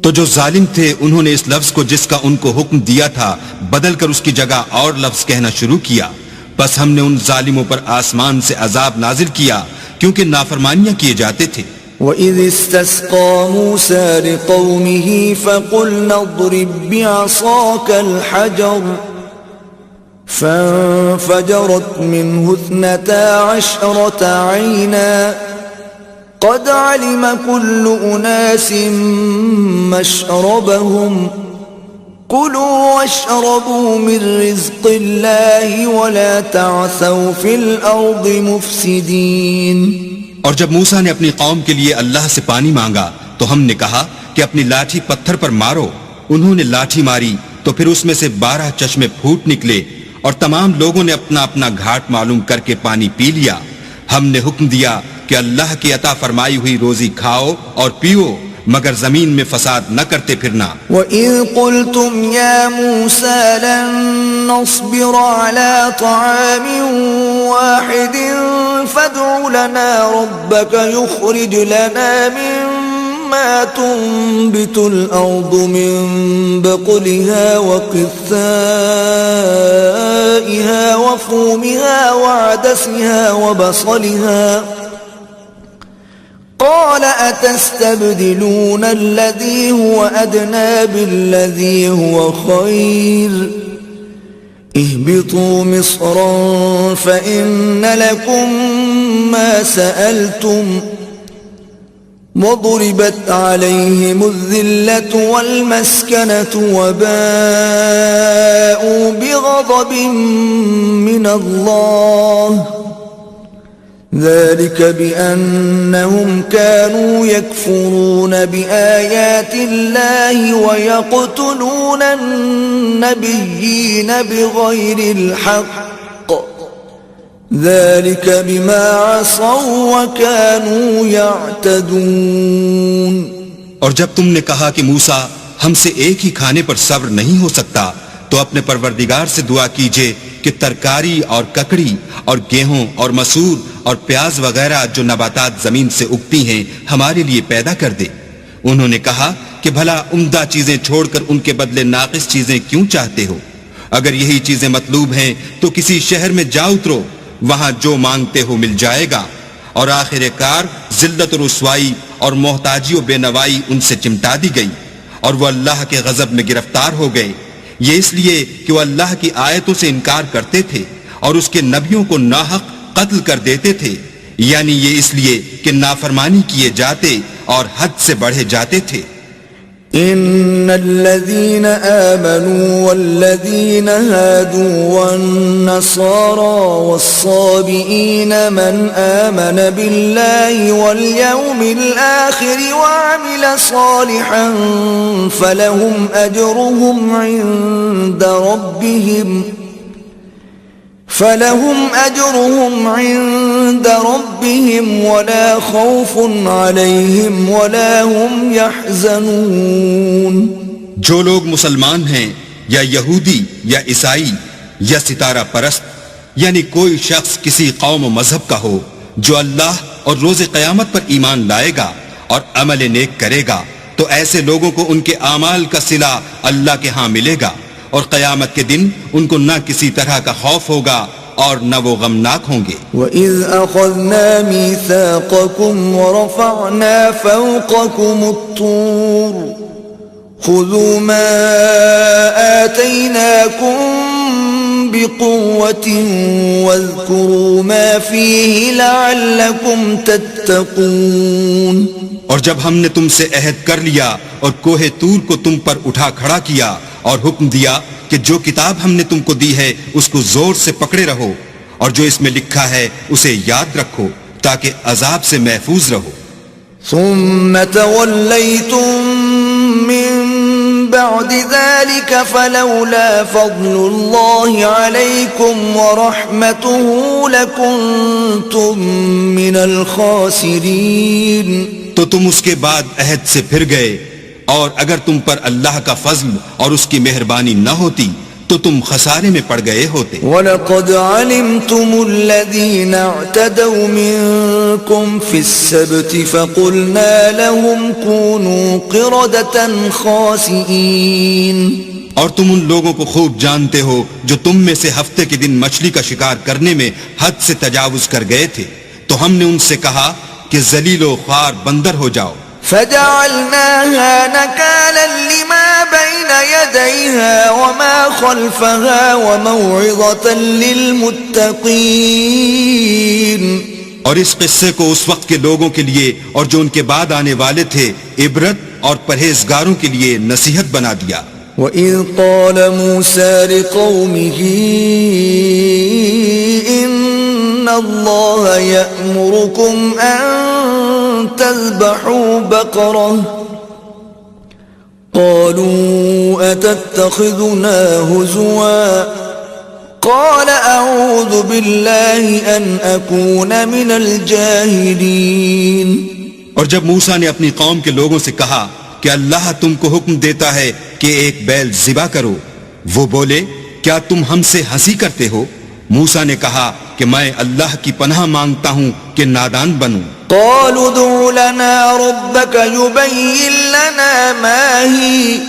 تو جو ظالم تھے انہوں نے اس لفظ کو جس کا ان کو حکم دیا تھا بدل کر اس کی جگہ اور لفظ کہنا شروع کیا، بس ہم نے ان ظالموں پر آسمان سے عذاب نازل کیا کیونکہ نافرمانیاں کیے جاتے تھے. وَإِذِ اسْتَسْقَىٰ مُوسَىٰ لِقَوْمِهِ فَقُلْنَا اضْرِب بِّعَصَاكَ الْحَجَرَ فَانفَجَرَتْ مِنْهُ 12 عَيْنًا قَدْ عَلِمَ كُلُّ أُنَاسٍ مَّشْرَبَهُمْ كُلُوا وَاشْرَبُوا مِن رِّزْقِ اللَّهِ وَلَا تَعْثَوْا فِي الْأَرْضِ مُفْسِدِينَ. اور جب موسیٰ نے اپنی قوم کے لیے اللہ سے پانی مانگا تو ہم نے کہا کہ اپنی لاٹھی پتھر پر مارو. انہوں نے لاٹھی ماری تو پھر اس میں سے 12 چشمے پھوٹ نکلے اور تمام لوگوں نے اپنا اپنا گھاٹ معلوم کر کے پانی پی لیا. ہم نے حکم دیا کہ اللہ کی عطا فرمائی ہوئی روزی کھاؤ اور پیو مگر زمین میں فساد نہ کرتے پھرنا. وَإِذْ قُلْتُمْ يَا مُوسَىٰ لَن نَّصْبِرَ عَلَىٰ طَعَامٍ وَاحِدٍ فَادْعُ لَنَا رَبَّكَ يُخْرِجْ لَنَا مِمَّا تُنبِتُ الْأَرْضُ مِن بَقْلِهَا وَقِثَّائِهَا وَفُومِهَا وَعَدَسِهَا وَبَصَلِهَا قال أتستبدلون الذي هو أدنى بالذي هو خير اهبطوا مصرا فإن لكم ما سألتم وضربت عليهم الذلة والمسكنة وباءوا بغضب من الله ذلك بأنهم كانوا يكفرون بآيات الله ويقتلون النبيين بغير الحق ذلك بما عصوا وكانوا يعتدون. اور جب تم نے کہا کہ موسیٰ ہم سے ایک ہی کھانے پر صبر نہیں ہو سکتا تو اپنے پروردگار سے دعا کیجئے کہ ترکاری اور ککڑی اور گیہوں اور مسور اور پیاز وغیرہ جو نباتات زمین سے اگتی ہیں ہمارے لیے پیدا کر دے. انہوں نے کہا کہ بھلا عمدہ چیزیں چھوڑ کر ان کے بدلے ناقص چیزیں کیوں چاہتے ہو؟ اگر یہی چیزیں مطلوب ہیں تو کسی شہر میں جا اترو، وہاں جو مانگتے ہو مل جائے گا. اور آخر کار ذلت و رسوائی اور محتاجی و بے نوائی ان سے چمٹا دی گئی اور وہ اللہ کے غضب میں گرفتار ہو گئے. یہ اس لیے کہ وہ اللہ کی آیتوں سے انکار کرتے تھے اور اس کے نبیوں کو ناحق قتل کر دیتے تھے، یعنی یہ اس لیے کہ نافرمانی کیے جاتے اور حد سے بڑھے جاتے تھے. إن الذين آمنوا والذين هادوا والنصارى والصابئين من آمن بالله واليوم الآخر وعمل صالحا فلهم أجرهم عند ربهم ولا خوف عليهم ولا هم يحزنون. جو لوگ مسلمان ہیں یا یہودی یا عیسائی یا ستارہ پرست، یعنی کوئی شخص کسی قوم و مذہب کا ہو، جو اللہ اور روز قیامت پر ایمان لائے گا اور عمل نیک کرے گا، تو ایسے لوگوں کو ان کے اعمال کا صلہ اللہ کے ہاں ملے گا، اور قیامت کے دن ان کو نہ کسی طرح کا خوف ہوگا اور نہ وہ غمناک ہوں گے. وَإِذْ أَخَذْنَا مِيثَاقَكُمْ وَرَفَعْنَا فَوْقَكُمُ الطُّورَ خُذُوا مَا آتَيْنَاكُمْ بِقُوَّةٍ وَاذْكُرُوا مَا فِيهِ لَعَلَّكُمْ تَتَّقُونَ. اور جب ہم نے تم سے عہد کر لیا اور کوہ طور کو تم پر اٹھا کھڑا کیا اور حکم دیا کہ جو کتاب ہم نے تم کو دی ہے اس کو زور سے پکڑے رہو، اور جو اس میں لکھا ہے اسے یاد رکھو تاکہ عذاب سے محفوظ رہو. ثم توليتم من بعد ذلك فلولا فضل الله عليكم ورحمته لكنتم من الخاسرين. تو تم اس کے بعد عہد سے پھر گئے، اور اگر تم پر اللہ کا فضل اور اس کی مہربانی نہ ہوتی تو تم خسارے میں پڑ گئے ہوتے. وَلَقَدْ عَلِمْتُمُ الَّذِينَ اعْتَدَوْا مِنكُمْ فِي السَّبْتِ فَقُلْنَا لَهُمْ كُونُوا قِرَدَةً خَاسِئِينَ. اور تم ان لوگوں کو خوب جانتے ہو جو تم میں سے ہفتے کے دن مچھلی کا شکار کرنے میں حد سے تجاوز کر گئے تھے، تو ہم نے ان سے کہا کہ ذلیل و خوار بندر ہو جاؤ. فجعلناها نكالا لما بين يديها وما خلفها وموعظة للمتقين. اور اس قصے کو اس وقت کے لوگوں کے لیے اور جو ان کے بعد آنے والے تھے عبرت اور پرہیزگاروں کے لیے نصیحت بنا دیا. وَإِذْ قَالَ مُوسَى لِقَوْمِهِ إِنَّ اللَّهَ يَأْمُرُكُمْ أَن تذبحوا بقرة قالوا أتتخذنا هزوا قال أعوذ بالله أن أكون من الجاهلين. اور جب موسیٰ نے اپنی قوم کے لوگوں سے کہا کہ اللہ تم کو حکم دیتا ہے کہ ایک بیل ذبح کرو، وہ بولے کیا تم ہم سے ہنسی کرتے ہو؟ موسیٰ نے کہا کہ میں اللہ کی پناہ مانگتا ہوں کہ نادان بنوں. قالوا ادع لنا ربك يبين لنا ما هي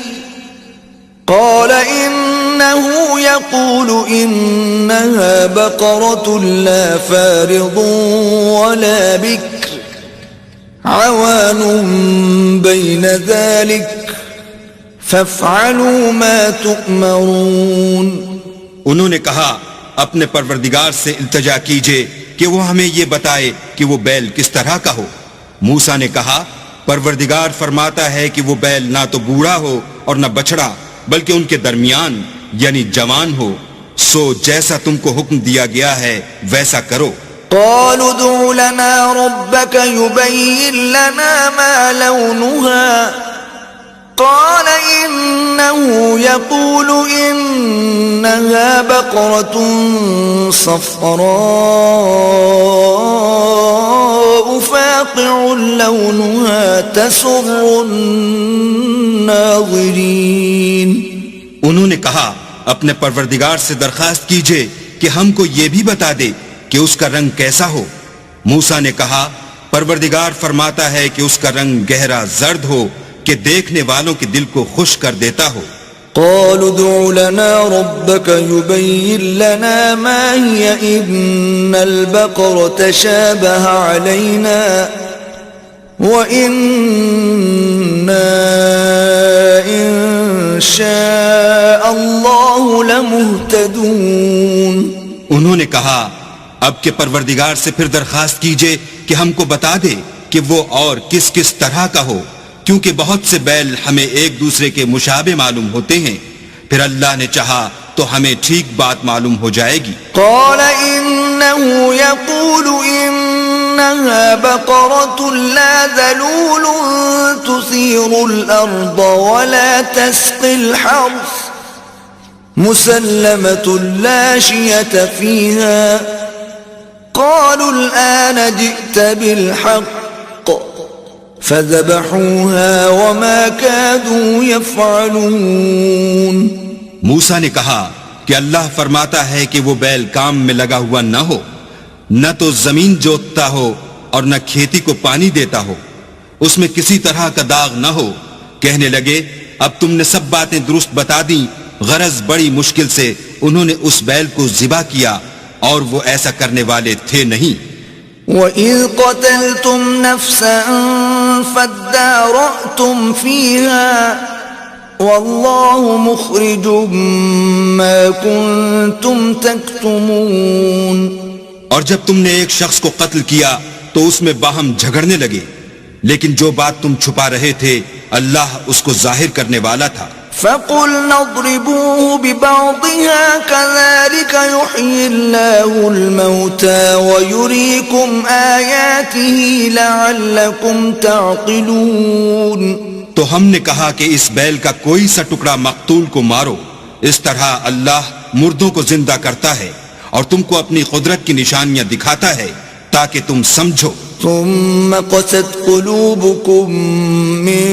قال إنه يقول إنها بقرة لا فارض ولا بكر عوان بين ذلك فافعلوا ما تؤمرون. انہوں نے کہا اپنے پروردگار سے التجا کیجئے کہ وہ ہمیں یہ بتائے کہ وہ بیل کس طرح کا ہو. موسیٰ نے کہا پروردگار فرماتا ہے کہ وہ بیل نہ تو بوڑھا ہو اور نہ بچڑا بلکہ ان کے درمیان یعنی جوان ہو، سو جیسا تم کو حکم دیا گیا ہے ویسا کرو. قالوا ادع لنا ربك يبين لنا ما لونها قال إنه يقول إنها بقرة صفراء فاقع لونها تسر الناظرين. انہوں نے کہا اپنے پروردگار سے درخواست کیجئے کہ ہم کو یہ بھی بتا دے کہ اس کا رنگ کیسا ہو. موسیٰ نے کہا پروردگار فرماتا ہے کہ اس کا رنگ گہرا زرد ہو کہ دیکھنے والوں کے دل کو خوش کر دیتا ہو. قالوا ادع لنا ربك يبين لنا ما هي إن البقرة شابه علينا وإنا إن شاء الله لمهتدون. انہوں نے کہا اب کے پروردگار سے پھر درخواست کیجئے کہ ہم کو بتا دے کہ وہ اور کس کس طرح کا ہو، کیونکہ بہت سے بیل ہمیں ایک دوسرے کے مشابہ معلوم ہوتے ہیں، پھر اللہ نے چاہا تو ہمیں ٹھیک بات معلوم ہو جائے گی۔ قال إنه يقول إنها بقرة لا ذلول تثير الأرض ولا تسقي الحرث مسلمة لا شية فيها قالوا الآن جئت بالحق فذبحوها وما كادوا يفعلون۔ موسیٰ نے کہا کہ اللہ فرماتا ہے کہ وہ بیل کام میں لگا ہوا نہ ہو، نہ تو زمین جوتتا ہو اور نہ کھیتی کو پانی دیتا ہو، اس میں کسی طرح کا داغ نہ ہو۔ کہنے لگے اب تم نے سب باتیں درست بتا دیں، غرض بڑی مشکل سے انہوں نے اس بیل کو ذبح کیا اور وہ ایسا کرنے والے تھے نہیں۔ وَإِذْ قَتَلْتُمْ نَفْسًا فَادَّارَأْتُمْ فِيهَا وَاللَّهُ مُخْرِجٌ مَا كُنْتُمْ تَكْتُمُونَ۔ اور جب تم نے ایک شخص کو قتل کیا تو اس میں باہم جھگڑنے لگے، لیکن جو بات تم چھپا رہے تھے اللہ اس کو ظاہر کرنے والا تھا۔ فَقُلْنَا اضْرِبُوهُ بِبَعْضِهَا كَذَلِكَ يُحْيِي اللَّهُ الْمَوْتَى وَيُرِيكُمْ آيَاتِهِ لَعَلَّكُمْ تَعْقِلُونَ۔ تو ہم نے کہا کہ اس بیل کا کوئی سا ٹکڑا مقتول کو مارو، اس طرح اللہ مردوں کو زندہ کرتا ہے اور تم کو اپنی قدرت کی نشانیاں دکھاتا ہے تاکہ تم سمجھو۔ ثم قست قلوبكم من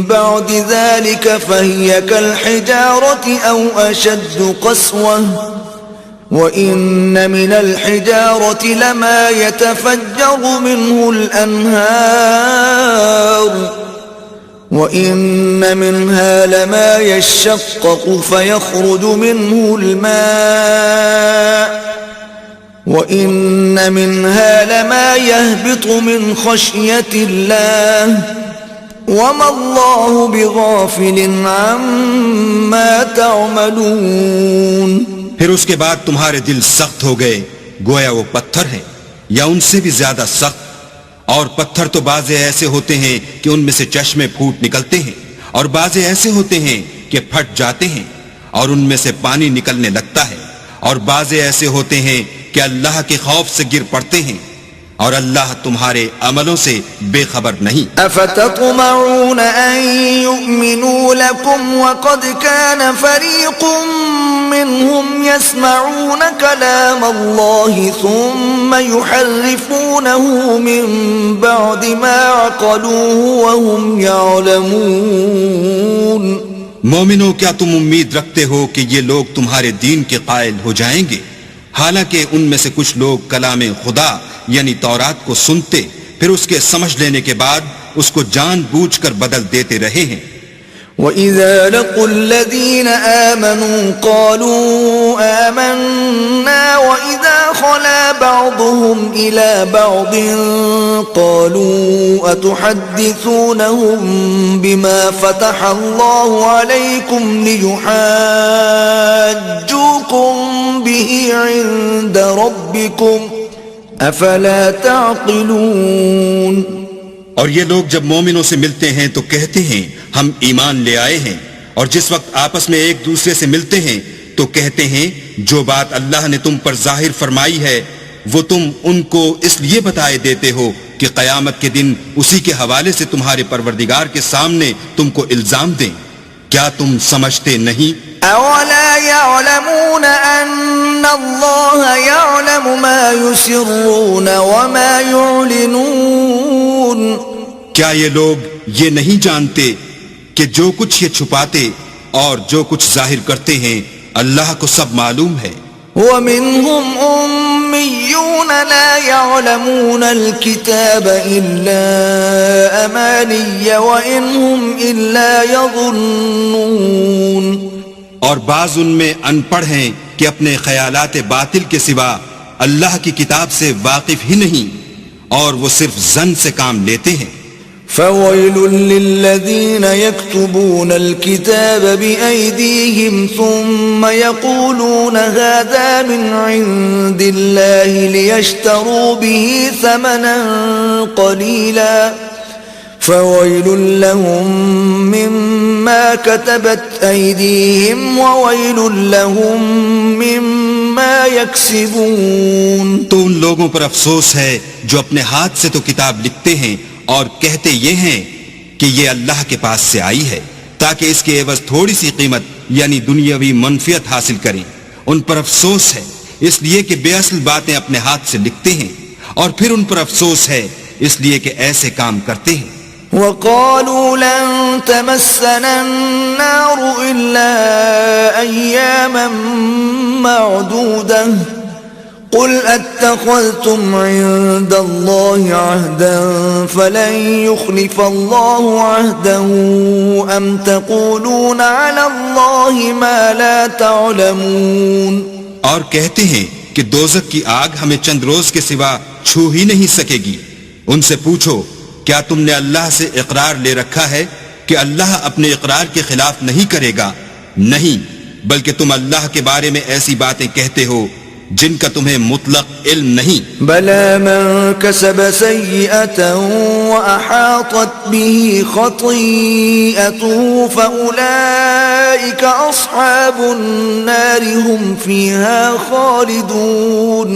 بعد ذلك فهي كالحجارة أو أشد قسوة وإن من الحجارة لما يتفجر منه الأنهار وإن منها لما يشقق فيخرج منه الماء وَإِنَّ مِنْهَا لَمَا يَهْبِطُ مِنْ خَشْيَةِ اللَّهِ وَمَا اللَّهُ بِغَافِلٍ عَمَّا تَعْمَلُونَ۔ پھر اس کے بعد تمہارے دل سخت ہو گئے گویا وہ پتھر ہیں یا ان سے بھی زیادہ سخت، اور پتھر تو بعضے ایسے ہوتے ہیں کہ ان میں سے چشمے پھوٹ نکلتے ہیں، اور بعضے ایسے ہوتے ہیں کہ پھٹ جاتے ہیں اور ان میں سے پانی نکلنے لگتا ہے، اور بعضے ایسے ہوتے ہیں کہ اللہ کے خوف سے گر پڑتے ہیں، اور اللہ تمہارے عملوں سے بے خبر نہیں۔ افتطمعون ان يؤمنوا لكم وقد كان فريق منهم يسمعون كلام الله ثم يحرفونه من بعد ما عقلوه وهم يعلمون۔ مومنوں کیا تم امید رکھتے ہو کہ یہ لوگ تمہارے دین کے قائل ہو جائیں گے، حالانکہ ان میں سے کچھ لوگ کلام خدا یعنی تورات کو سنتے پھر اس کے سمجھ لینے کے بعد اس کو جان بوجھ کر بدل دیتے رہے ہیں۔ وَإِذَا لَقُوا الَّذِينَ آمَنُوا قَالُوا آمَنَّا وَإِذَا خَلَا بَعْضُهُمْ إِلَى بَعْضٍ قَالُوا أَتُحَدِّثُونَهُمْ بِمَا فَتَحَ اللَّهُ عَلَيْكُمْ لِيُحَاجُّوكُمْ بِهِ عِندَ رَبِّكُمْ أَفَلَا تَعْقِلُونَ۔ اور یہ لوگ جب مومنوں سے ملتے ہیں تو کہتے ہیں ہم ایمان لے آئے ہیں، اور جس وقت آپس میں ایک دوسرے سے ملتے ہیں تو کہتے ہیں جو بات اللہ نے تم پر ظاہر فرمائی ہے وہ تم ان کو اس لیے بتائے دیتے ہو کہ قیامت کے دن اسی کے حوالے سے تمہارے پروردگار کے سامنے تم کو الزام دیں۔ کیا تم سمجھتے نہیں؟ اولا يعلمون ان اللہ يعلم ما يسرون وما يعلنون۔ کیا یہ لوگ یہ نہیں جانتے کہ جو کچھ یہ چھپاتے اور جو کچھ ظاہر کرتے ہیں اللہ کو سب معلوم ہے۔ وَمِنْهُمْ أُمِّيُّونَ لَا يَعْلَمُونَ الْكِتَابَ إِلَّا أَمَانِيَّ وَإِنْ هُمْ إِلَّا يَظُنُّونَ۔ اور بعض ان میں ان پڑھ ہیں کہ اپنے خیالات باطل کے سوا اللہ کی کتاب سے واقف ہی نہیں، اور وہ صرف ظن سے کام لیتے ہیں۔ فَوَيْلٌ لِّلَّذِينَ يَكْتُبُونَ الْكِتَابَ بِأَيْدِيهِمْ ثُمَّ يَقُولُونَ هَذَا مِنْ عِندِ اللَّهِ لِيَشْتَرُوا بِهِ ثَمَنًا قَلِيلًا فويل لهم مما كتبت أيديهم وويل لهم مما يكسبون. تو ان لوگوں پر افسوس ہے جو اپنے ہاتھ سے تو کتاب لکھتے ہیں اور کہتے یہ ہیں کہ یہ اللہ کے پاس سے آئی ہے تاکہ اس کے عوض تھوڑی سی قیمت یعنی دنیاوی منفعت حاصل کریں. ان پر افسوس ہے اس لیے کہ بے اصل باتیں اپنے ہاتھ سے لکھتے ہیں، اور پھر ان پر افسوس ہے اس لیے کہ ایسے کام کرتے ہیں. وقالوا لن تمسنا النار إلا أياما معدودة قل اتخذتم عند الله عهدا فلن يخلف الله عهده أم تقولون على الله ما لا تعلمون. اور کہتے ہیں کہ دوزخ کی آگ ہمیں چند روز کے سوا چھو ہی نہیں سکے گی. ان سے پوچھو کیا تم نے اللہ سے اقرار لے رکھا ہے کہ اللہ اپنے اقرار کے خلاف نہیں کرے گا؟ نہیں، بلکہ تم اللہ کے بارے میں ایسی باتیں کہتے ہو جن کا تمہیں مطلق علم نہیں. بلى من كسب سيئة وأحاطت به خطيئته فأولئك أصحاب النار هم فيها خالدون.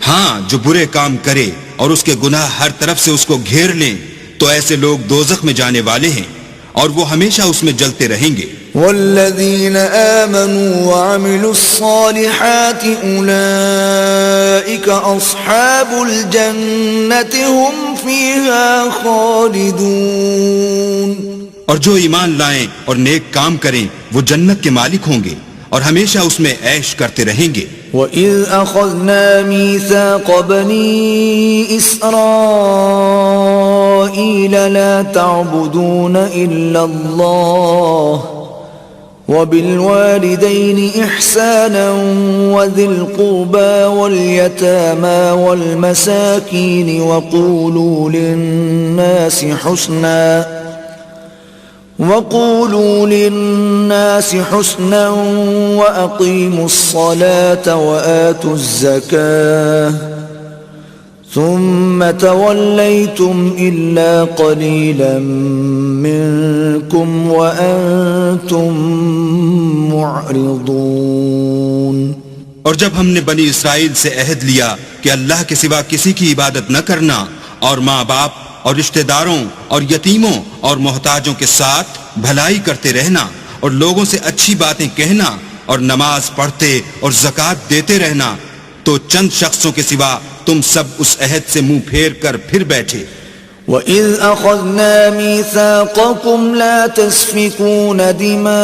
ہاں، جو برے کام کرے اور اس کے گناہ ہر طرف سے اس کو گھیر لیں تو ایسے لوگ دوزخ میں جانے والے ہیں اور وہ ہمیشہ اس میں جلتے رہیں گے. والذين آمنوا وعملوا الصالحات أولئك أصحاب الجنة هم فيها خالدون. اور جو ایمان لائیں اور نیک کام کریں وہ جنت کے مالک ہوں گے اور ہمیشہ اس میں عیش کرتے رہیں گے. وَإِذْ أَخَذْنَا مِيثَاقَ بَنِي إِسْرَائِيلَ لَا تَعْبُدُونَ إِلَّا اللَّهَ وَبِالْوَالِدَيْنِ إِحْسَانًا وَذِي الْقُرْبَى وَالْيَتَامَى وَالْمَسَاكِينِ وَقُولُوا لِلنَّاسِ حُسْنًا وَأَقِيمُوا الصَّلَاةَ وَآتُوا الزَّكَاةَ ثُمَّ تَوَلَّيْتُمْ إِلَّا قَلِيلًا مِّنكُمْ وَأَنتُمْ مُعْرِضُونَ. اور جب ہم نے بنی اسرائیل سے عہد لیا کہ اللہ کے سوا کسی کی عبادت نہ کرنا اور ماں باپ اور رشتہ داروں اور یتیموں اور محتاجوں کے ساتھ بھلائی کرتے رہنا اور لوگوں سے اچھی باتیں کہنا اور نماز پڑھتے اور زکوٰۃ دیتے رہنا، تو چند شخصوں کے سوا تم سب اس عہد سے منہ پھیر کر پھر بیٹھے. وَإِذْ أَخَذْنَا مِيثَاقَكُمْ لَا تَسْفِكُونَ دِمَاءَكُمْ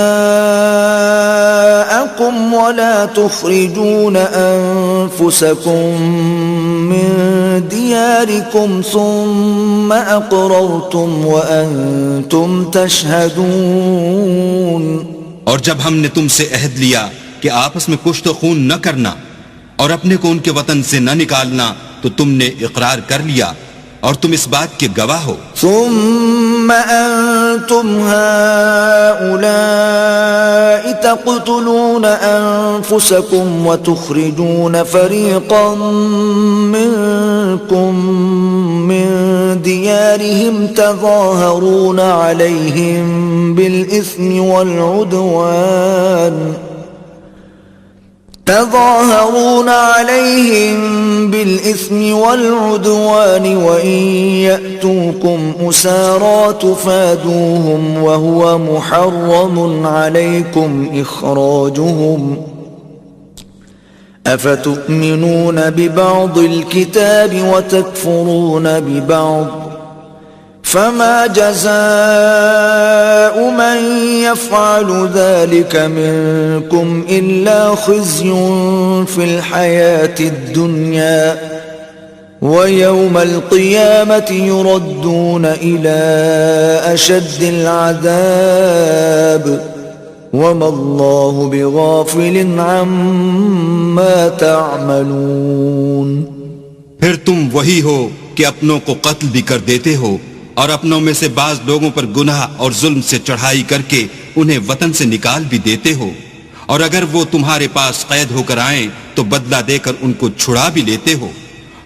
وَلَا تُخْرِجُونَ أَنفُسَكُمْ مِنْ دِيَارِكُمْ ثُمَّ أَقْرَرْتُمْ وَأَنْتُمْ تَشْهَدُونَ. اور جب ہم نے تم سے عہد لیا کہ آپس میں کشت و خون نہ کرنا اور اپنے کو ان کے وطن سے نہ نکالنا تو تم نے اقرار کر لیا اور تم اس بات کے گواہ ہو. ثم أنتم هؤلاء تقتلون أنفسكم وتخرجون فريقا منكم من ديارهم تظاهرون عليهم بالإثم والعدوان وإن يأتوكم أسارى تفادوهم وهو محرم عليكم إخراجهم أفتؤمنون ببعض الكتاب وتكفرون ببعض فما جزاء من يفعل ذلك منكم إلا خزي في الحياة الدنيا ويوم القيامة يردون إلى أشد العذاب وما الله بغافل عما تعملون. پھر تم وہی ہو کہ اپنوں کو قتل بھی کر دیتے ہو اور اپنوں میں سے بعض لوگوں پر گناہ اور ظلم سے چڑھائی کر کے انہیں وطن سے نکال بھی دیتے ہو، اور اگر وہ تمہارے پاس قید ہو کر آئیں تو بدلہ دے کر ان کو چھڑا بھی لیتے ہو،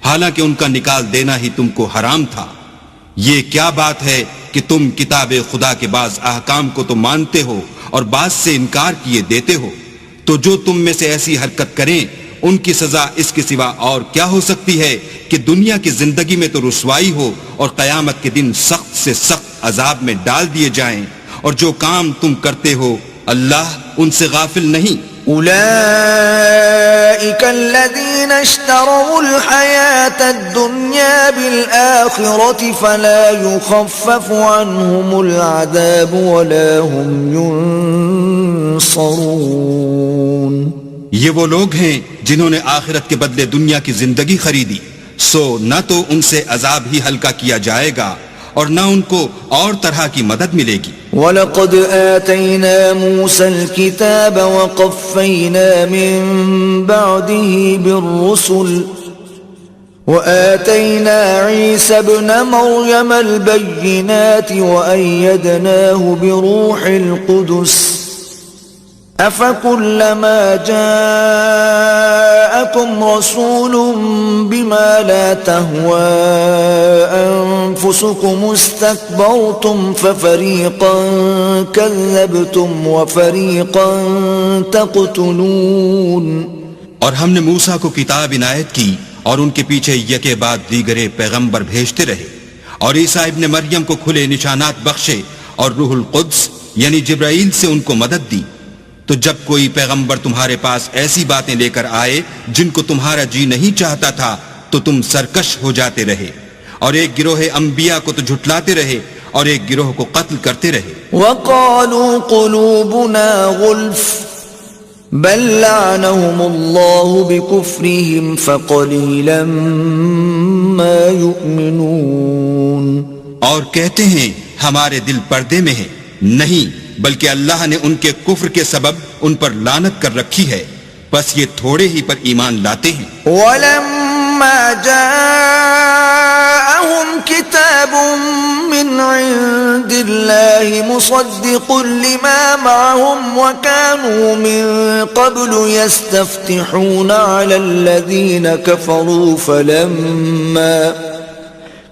حالانکہ ان کا نکال دینا ہی تم کو حرام تھا. یہ کیا بات ہے کہ تم کتاب خدا کے بعض احکام کو تو مانتے ہو اور بعض سے انکار کیے دیتے ہو؟ تو جو تم میں سے ایسی حرکت کریں ان کی سزا اس کے سوا اور کیا ہو سکتی ہے کہ دنیا کی زندگی میں تو رسوائی ہو اور قیامت کے دن سخت سے سخت عذاب میں ڈال دیے جائیں، اور جو کام تم کرتے ہو اللہ ان سے غافل نہیں۔ أولئك الذين اشتروا الحياة الدنيا بالآخرة فلا يخفف عنهم العذاب ولا هم ينصرون۔ یہ وہ لوگ ہیں جنہوں نے آخرت کے بدلے دنیا کی زندگی خریدی، سو نہ تو ان سے عذاب ہی ہلکا کیا جائے گا اور نہ ان کو اور طرح کی مدد ملے گی۔ وَلَقَدْ آتَيْنَا مُوسَى الْكِتَابَ وَقَفَّيْنَا مِن بَعْدِهِ بِالرُّسُلِ وَآتَيْنَا عِيسَى ابْنَ مَرْيَمَ الْبَيِّنَاتِ وَأَيَّدْنَاهُ بِرُوحِ الْقُدُسِ أَفَكُلَّمَا جَاءَكُمْ رَسُولٌ بِمَا لَا تَهْوَى أَنفُسُكُمُ اسْتَكْبَرْتُمْ فَفَرِيقًا كَذَّبْتُمْ وَفَرِيقًا تَقْتُلُونَ۔ اور ہم نے موسیٰ کو کتاب عنایت کی اور ان کے پیچھے یکے بعد دیگرے پیغمبر بھیجتے رہے، اور عیسیٰ ابن مریم کو کھلے نشانات بخشے اور روح القدس یعنی جبرائیل سے ان کو مدد دی۔ تو جب کوئی پیغمبر تمہارے پاس ایسی باتیں لے کر آئے جن کو تمہارا جی نہیں چاہتا تھا تو تم سرکش ہو جاتے رہے، اور ایک گروہ انبیاء کو تو جھٹلاتے رہے اور ایک گروہ کو قتل کرتے رہے۔ وَقَالُوا قُلُوبُنَا غُلْفٌ بَلْ لَعَنَهُمُ اللَّهُ بِكُفْرِهِمْ فَقَلِيلًا مَا يُؤْمِنُونَ۔ اور کہتے ہیں ہمارے دل پردے میں ہیں، نہیں بلکہ اللہ نے ان کے کفر کے سبب ان پر لعنت کر رکھی ہے، بس یہ تھوڑے ہی پر ایمان لاتے ہیں۔ وَلَمَّا جَاءَهُمْ كِتَابٌ مِّنْ عِندِ اللَّهِ مُصَدِّقٌ لِمَا مَعَهُمْ وَكَانُوا مِن قَبْلُ يَسْتَفْتِحُونَ عَلَى الَّذِينَ كَفَرُوا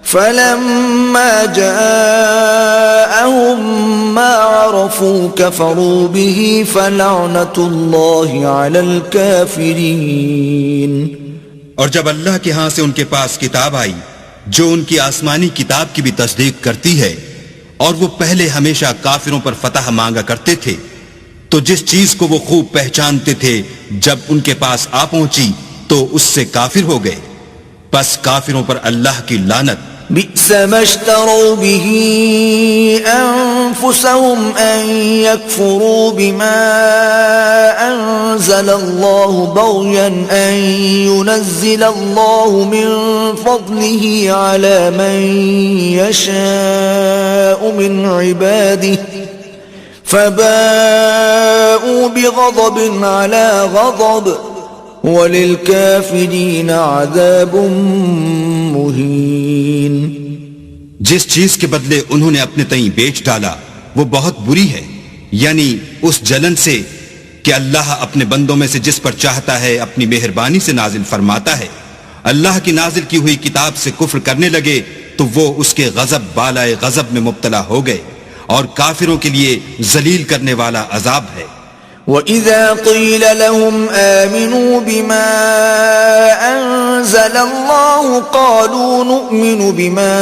فَلَمَّا جَاءَهُمْ مَا عَرَفُوا كَفَرُوا بِهِ فَلَعْنَةُ اللَّهِ عَلَى الْكَافِرِينَ۔ اور جب اللہ کے ہاں سے ان کے پاس کتاب آئی جو ان کی آسمانی کتاب کی بھی تصدیق کرتی ہے، اور وہ پہلے ہمیشہ کافروں پر فتح مانگا کرتے تھے، تو جس چیز کو وہ خوب پہچانتے تھے جب ان کے پاس آ پہنچی تو اس سے کافر ہو گئے، بس کافروں پر اللہ کی لعنت۔ بئس ما اشتروا به أنفسهم أن يكفروا بما أنزل الله بغيا أن ينزل الله من فضله على من يشاء من عباده فباءوا بغضب على غضب وَلِلْكَافِرِينَ عَذَابٌ مُّهِينٌ۔ جس چیز کے بدلے انہوں نے اپنے تئیں بیچ ڈالا وہ بہت بری ہے، یعنی اس جلن سے کہ اللہ اپنے بندوں میں سے جس پر چاہتا ہے اپنی مہربانی سے نازل فرماتا ہے۔ اللہ کی نازل کی ہوئی کتاب سے کفر کرنے لگے تو وہ اس کے غضب بالائے غضب میں مبتلا ہو گئے، اور کافروں کے لیے ذلیل کرنے والا عذاب ہے۔ وَإِذَا قِيلَ لَهُمْ آمِنُوا بِمَا أَنزَلَ اللَّهُ قَالُوا نُؤْمِنُ بِمَا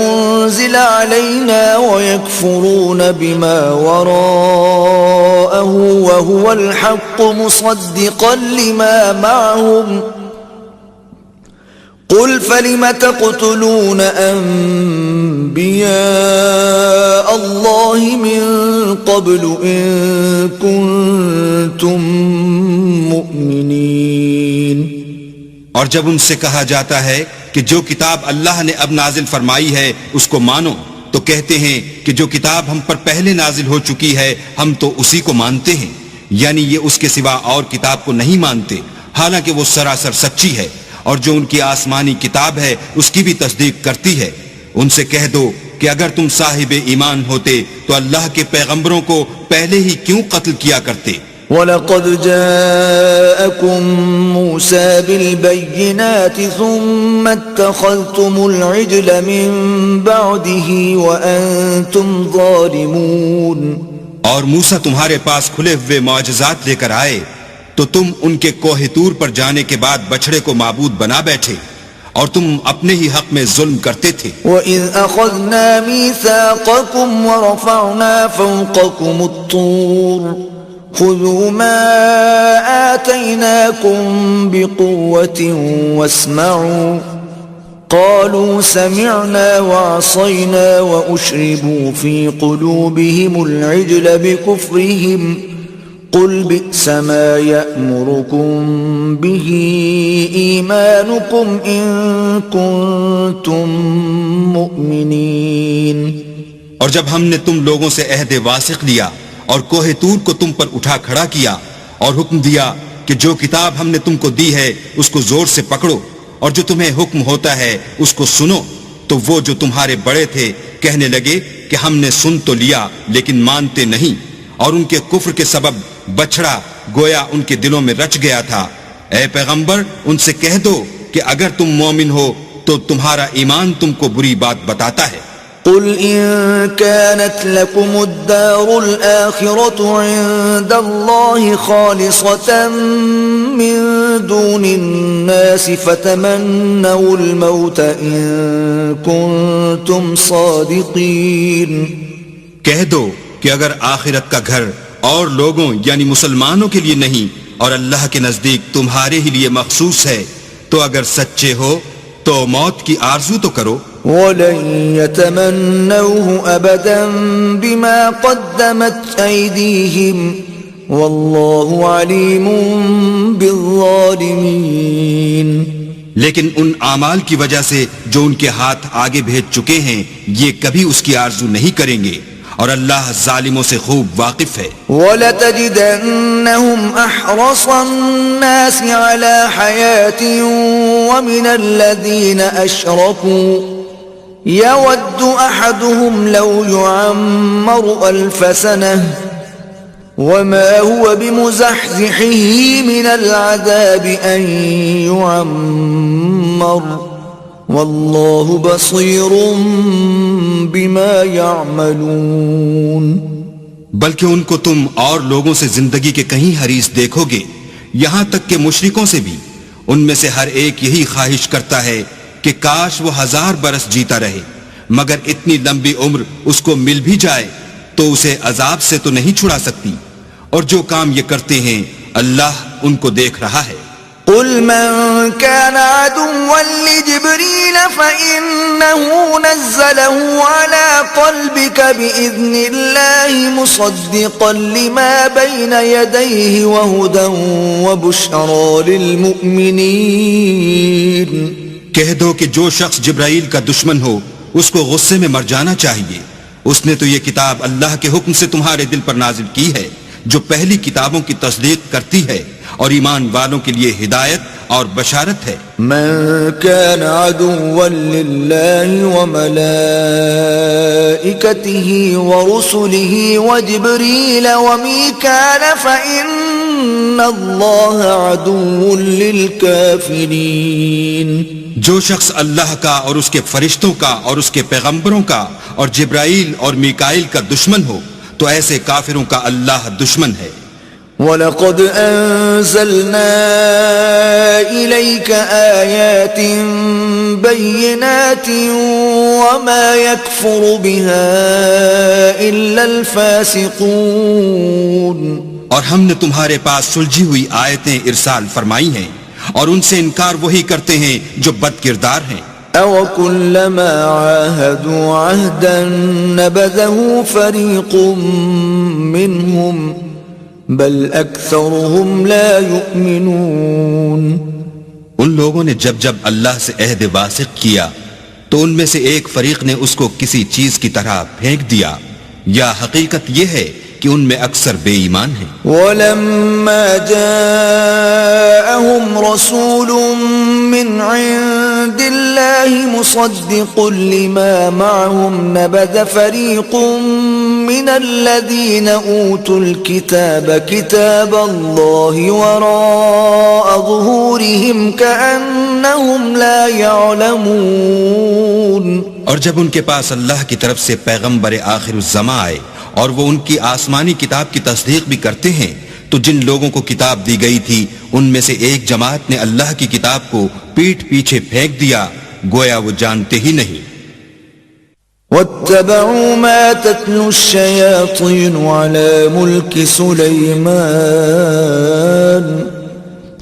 أُنزِلَ عَلَيْنَا وَيَكْفُرُونَ بِمَا وَرَاءَهُ وَهُوَ الْحَقُّ مُصَدِّقًا لِمَا مَعَهُمْ قُلْ فَلِمَ تَقْتُلُونَ أَنبِيَاءَ اللَّهِ مِن قَبْلُ إِن كُنتُم مُّؤْمِنِينَ۔ اور جب ان سے کہا جاتا ہے کہ جو کتاب اللہ نے اب نازل فرمائی ہے اس کو مانو، تو کہتے ہیں کہ جو کتاب ہم پر پہلے نازل ہو چکی ہے ہم تو اسی کو مانتے ہیں، یعنی یہ اس کے سوا اور کتاب کو نہیں مانتے، حالانکہ وہ سراسر سچی ہے، اور جو ان کی آسمانی کتاب ہے اس کی بھی تصدیق کرتی ہے۔ ان سے کہہ دو کہ اگر تم صاحب ایمان ہوتے تو اللہ کے پیغمبروں کو پہلے ہی کیوں قتل کیا کرتے، وَلَقَدْ جَاءَكُمْ مُوسَى بِالْبَيِّنَاتِ ثُمَّ اتَّخَذْتُمُ الْعِجْلَ مِنْ بَعْدِهِ وَأَنْتُمْ ظَالِمُونَ. اور موسیٰ تمہارے پاس کھلے ہوئے معجزات لے کر آئے تو تم ان کے کوہ طور پر جانے کے بعد بچڑے کو معبود بنا بیٹھے اور تم اپنے ہی حق میں ظلم کرتے تھے. وَإِذْ أَخَذْنَا مِيثَاقَكُمْ وَرَفَعْنَا فَوْقَكُمُ الطُّورَ خُذُوا مَا آتَيْنَاكُمْ بِقُوَّةٍ وَاسْمَعُوا قَالُوا سَمِعْنَا وَعَصَيْنَا وَأُشْرِبُوا فِي قُلُوبِهِمُ الْعِجْلَ بِكُفْرِهِمْ قُلْ بِئْسَ مَا يَأْمُرُكُمْ بِهِ إِيمَانُكُمْ إِن كُنتُم مُؤْمِنِينَ. اور جب ہم نے تم لوگوں سے عہد واثق لیا اور کوہ طور کو تم پر اٹھا کھڑا کیا اور حکم دیا کہ جو کتاب ہم نے تم کو دی ہے اس کو زور سے پکڑو اور جو تمہیں حکم ہوتا ہے اس کو سنو، تو وہ جو تمہارے بڑے تھے کہنے لگے کہ ہم نے سن تو لیا لیکن مانتے نہیں، اور ان کے کفر کے سبب بچڑا گویا ان کے دلوں میں رچ گیا تھا. اے پیغمبر ان سے کہہ دو کہ اگر تم مومن ہو تو تمہارا ایمان تم کو بری بات بتاتا ہے. قل إن كانت لكم الدار الآخرة عند الله خالصة من دون الناس فتمنوا الموت إن كنتم صادقين. کہہ دو کہ اگر آخرت کا گھر اور لوگوں یعنی مسلمانوں کے لیے نہیں اور اللہ کے نزدیک تمہارے ہی لیے مخصوص ہے تو اگر سچے ہو تو موت کی آرزو تو کرو. وَلَن يَتَمَنَّوْهُ أَبَدًا بِمَا قَدَّمَتْ أَيْدِيهِمْ وَاللَّهُ عَلِيمٌ بِالظَّالِمِينَ. لیکن ان اعمال کی وجہ سے جو ان کے ہاتھ آگے بھیج چکے ہیں یہ کبھی اس کی آرزو نہیں کریں گے اور اللہ ظالموں سے خوب واقف ہے. وَلَتَجِدَنَّهُمْ أَحْرَصَ النَّاسِ عَلَى حَيَاةٍ وَمِنَ الَّذِينَ أَشْرَكُوا يَوَدُّ أَحَدُهُمْ لَوْ يُعَمَّرُ أَلْفَ سَنَةٍ وَمَا هُوَ بِمُزَحْزِحِهِ مِنَ الْعَذَابِ أَن يُعَمَّرَ وَاللَّهُ بَصِيرٌ بِمَا يَعْمَلُونَ. بلکہ ان کو تم اور لوگوں سے زندگی کے کہیں حریص دیکھو گے، یہاں تک کہ مشرکوں سے بھی. ان میں سے ہر ایک یہی خواہش کرتا ہے کہ کاش وہ 1000 برس جیتا رہے، مگر اتنی لمبی عمر اس کو مل بھی جائے تو اسے عذاب سے تو نہیں چھڑا سکتی. اور جو کام یہ کرتے ہیں اللہ ان کو دیکھ رہا ہے. قل من كان عدوا لجبريل فإنه نزله على قلبك بإذن الله مصدقا لما بين يديه وهدى وبشرى للمؤمنين. کہہ دو کہ جو شخص جبرائیل کا دشمن ہو اس کو غصے میں مر جانا چاہیے. اس نے تو یہ کتاب اللہ کے حکم سے تمہارے دل پر نازل کی ہے جو پہلی کتابوں کی تصدیق کرتی ہے اور ایمان والوں کے لیے ہدایت اور بشارت ہے. من كان عدوا لله وملائكته ورسله وجبريل وميكال فإن الله عدو للكافرين. جو شخص اللہ کا اور اس کے فرشتوں کا اور اس کے پیغمبروں کا اور جبرائیل اور میکائیل کا دشمن ہو تو ایسے کافروں کا اللہ دشمن ہے. وَلَقَدْ أَنزَلْنَا إِلَيْكَ آيَاتٍ بَيِّنَاتٍ وَمَا يَكْفُرُ بِهَا إِلَّا الْفَاسِقُونَ. اور ہم نے تمہارے پاس سلجھی ہوئی آیتیں ارسال فرمائی ہیں اور ان سے انکار وہی کرتے ہیں جو بد کردار ہیں. أَوَكُلَّمَا عَاهَدُوا عَهْدًا نَبَذَهُ فَرِيقٌ مِّنْهُمْ بل اکثرهم لا یؤمنون. ان لوگوں نے جب جب اللہ سے عہد واثق کیا تو ان میں سے ایک فریق نے اس کو کسی چیز کی طرح پھینک دیا، یا حقیقت یہ ہے کہ ان میں اکثر بے ایمان ہیں۔ وَلَمَّا جَاءَهُمْ رَسُولٌ مِّنْ عِندِ اللَّهِ مُصَدِّقٌ لِّمَا مَعَهُمْ نَبَذَ فَرِيقٌ مِّنَ الَّذِينَ أُوتُوا الْكِتَابَ كِتَابَ اللَّهِ وَرَاءَ ظُهُورِهِمْ كَأَنَّهُمْ لَا يَعْلَمُونَ۔ اور جب ان کے پاس اللہ کی طرف سے پیغمبر آخر الزماں آئے اور وہ ان کی آسمانی کتاب کی تصدیق بھی کرتے ہیں، تو جن لوگوں کو کتاب دی گئی تھی ان میں سے ایک جماعت نے اللہ کی کتاب کو پیٹھ پیچھے پھینک دیا، گویا وہ جانتے ہی نہیں۔ وَاتَّبَعُوا مَا تَتْلُو الشَّيَاطِينُ عَلَى مُلْكِ سُلَيْمَانَ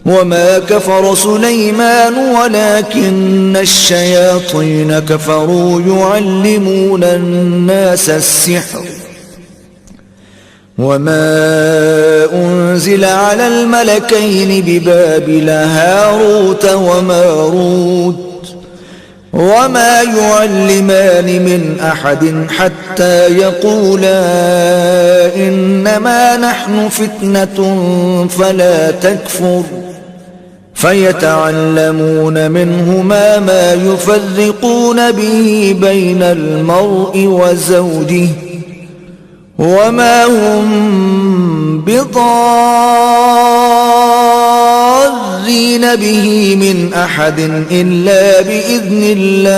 وَمَا كَفَرَ سُلَيْمَانُ وَلَكِنَّ الشَّيَاطِينَ كَفَرُوا يُعَلِّمُونَ النَّاسَ السِّحْرَ وَمَا أُنزِلَ عَلَى الْمَلَكَيْنِ بِبَابِلَ هَارُوتَ وَمَارُوتَ وَمَا يُعَلِّمَانِ مِنْ أَحَدٍ حَتَّى يَقُولَا إِنَّمَا نَحْنُ فِتْنَةٌ فَلَا تَكْفُرْ فَيَتَعَلَّمُونَ مِنْهُمَا مَا يُفَرِّقُونَ بِهِ بَيْنَ الْمَرْءِ وَزَوْجِهِ وَمَا هُمْ بِضَارِّينَ بِهِ مِنْ أَحَدٍ إِلَّا بِإِذْنِ اللَّهِ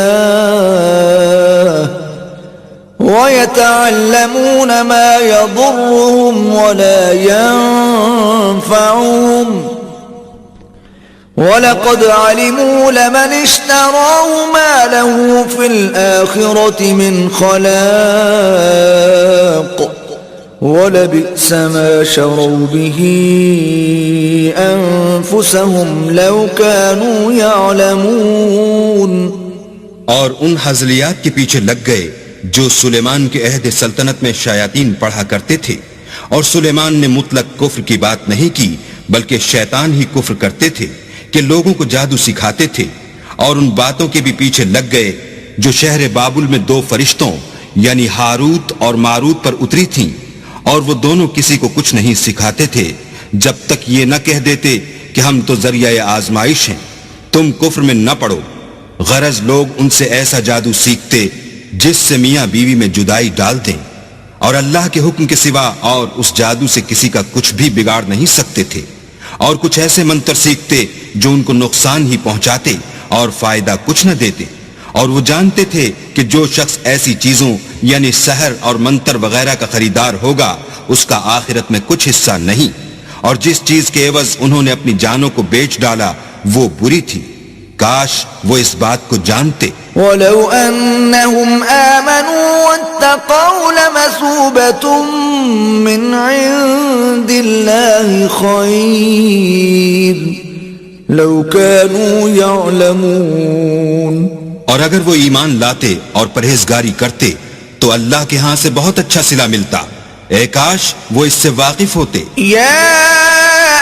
وَيَتَعَلَّمُونَ مَا يَضُرُّهُمْ وَلَا يَنفَعُهُمْ وَلَقَدْ عَلِمُوا لَمَنِ اشْتَرَاهُ مَا لَهُ فِي الْآخِرَةِ مِنْ خَلَاقٍ وَلَبِئْسَ مَا شَرَوْا بِهِ أَنفُسَهُمْ لَوْ كَانُوا يَعْلَمُونَ۔ اور ان حزلیات کے پیچھے لگ گئے جو سلیمان کے عہد سلطنت میں شیاطین پڑھا کرتے تھے، اور سلیمان نے مطلق کفر کی بات نہیں کی بلکہ شیطان ہی کفر کرتے تھے کہ لوگوں کو جادو سکھاتے تھے، اور ان باتوں کے بھی پیچھے لگ گئے جو شہر بابل میں دو فرشتوں یعنی ہاروت اور ماروت پر اتری تھیں، اور وہ دونوں کسی کو کچھ نہیں سکھاتے تھے جب تک یہ نہ کہہ دیتے کہ ہم تو ذریعہ آزمائش ہیں، تم کفر میں نہ پڑو۔ غرض لوگ ان سے ایسا جادو سیکھتے جس سے میاں بیوی میں جدائی ڈال دیں، اور اللہ کے حکم کے سوا اور اس جادو سے کسی کا کچھ بھی بگاڑ نہیں سکتے تھے، اور کچھ ایسے منتر سیکھتے جو ان کو نقصان ہی پہنچاتے اور فائدہ کچھ نہ دیتے، اور وہ جانتے تھے کہ جو شخص ایسی چیزوں یعنی سحر اور منتر وغیرہ کا خریدار ہوگا اس کا آخرت میں کچھ حصہ نہیں، اور جس چیز کے عوض انہوں نے اپنی جانوں کو بیچ ڈالا وہ بری تھی، کاش وہ اس بات کو جانتے۔ وَلَوْ أَنَّهُمْ آمَنُوا وَاتَّقَوْا لَمَثُوبَةٌ مِّنْ عِندِ اللَّهِ خَيْرٌ لَوْ كَانُوا يَعْلَمُونَ۔ اور اگر وہ ایمان لاتے اور پرہیزگاری کرتے تو اللہ کے ہاں سے بہت اچھا صلہ ملتا، اے کاش وہ اس سے واقف ہوتے۔ یا